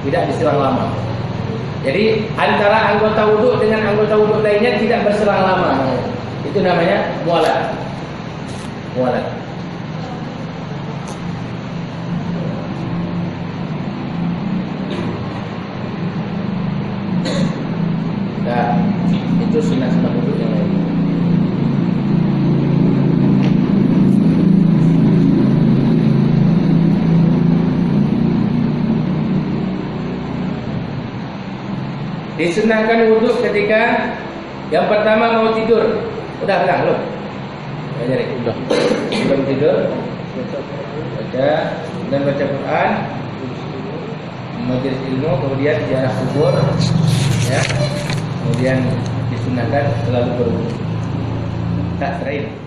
Tidak diselang lama. Jadi antara anggota wuduk dengan anggota wuduk lainnya tidak berselang lama. Itu namanya mualat. Mualat. Nah, itu sunnah-sunnah wudhu yang lain. Disunahkan wudhu ketika yang pertama mau tidur. Udah belum? Jadi udah. Sebelum tidur baca dan baca Quran. majelis ilmu, kemudian ziarah kubur, ya, kemudian disunahkan selalu berwudu. Tak serain.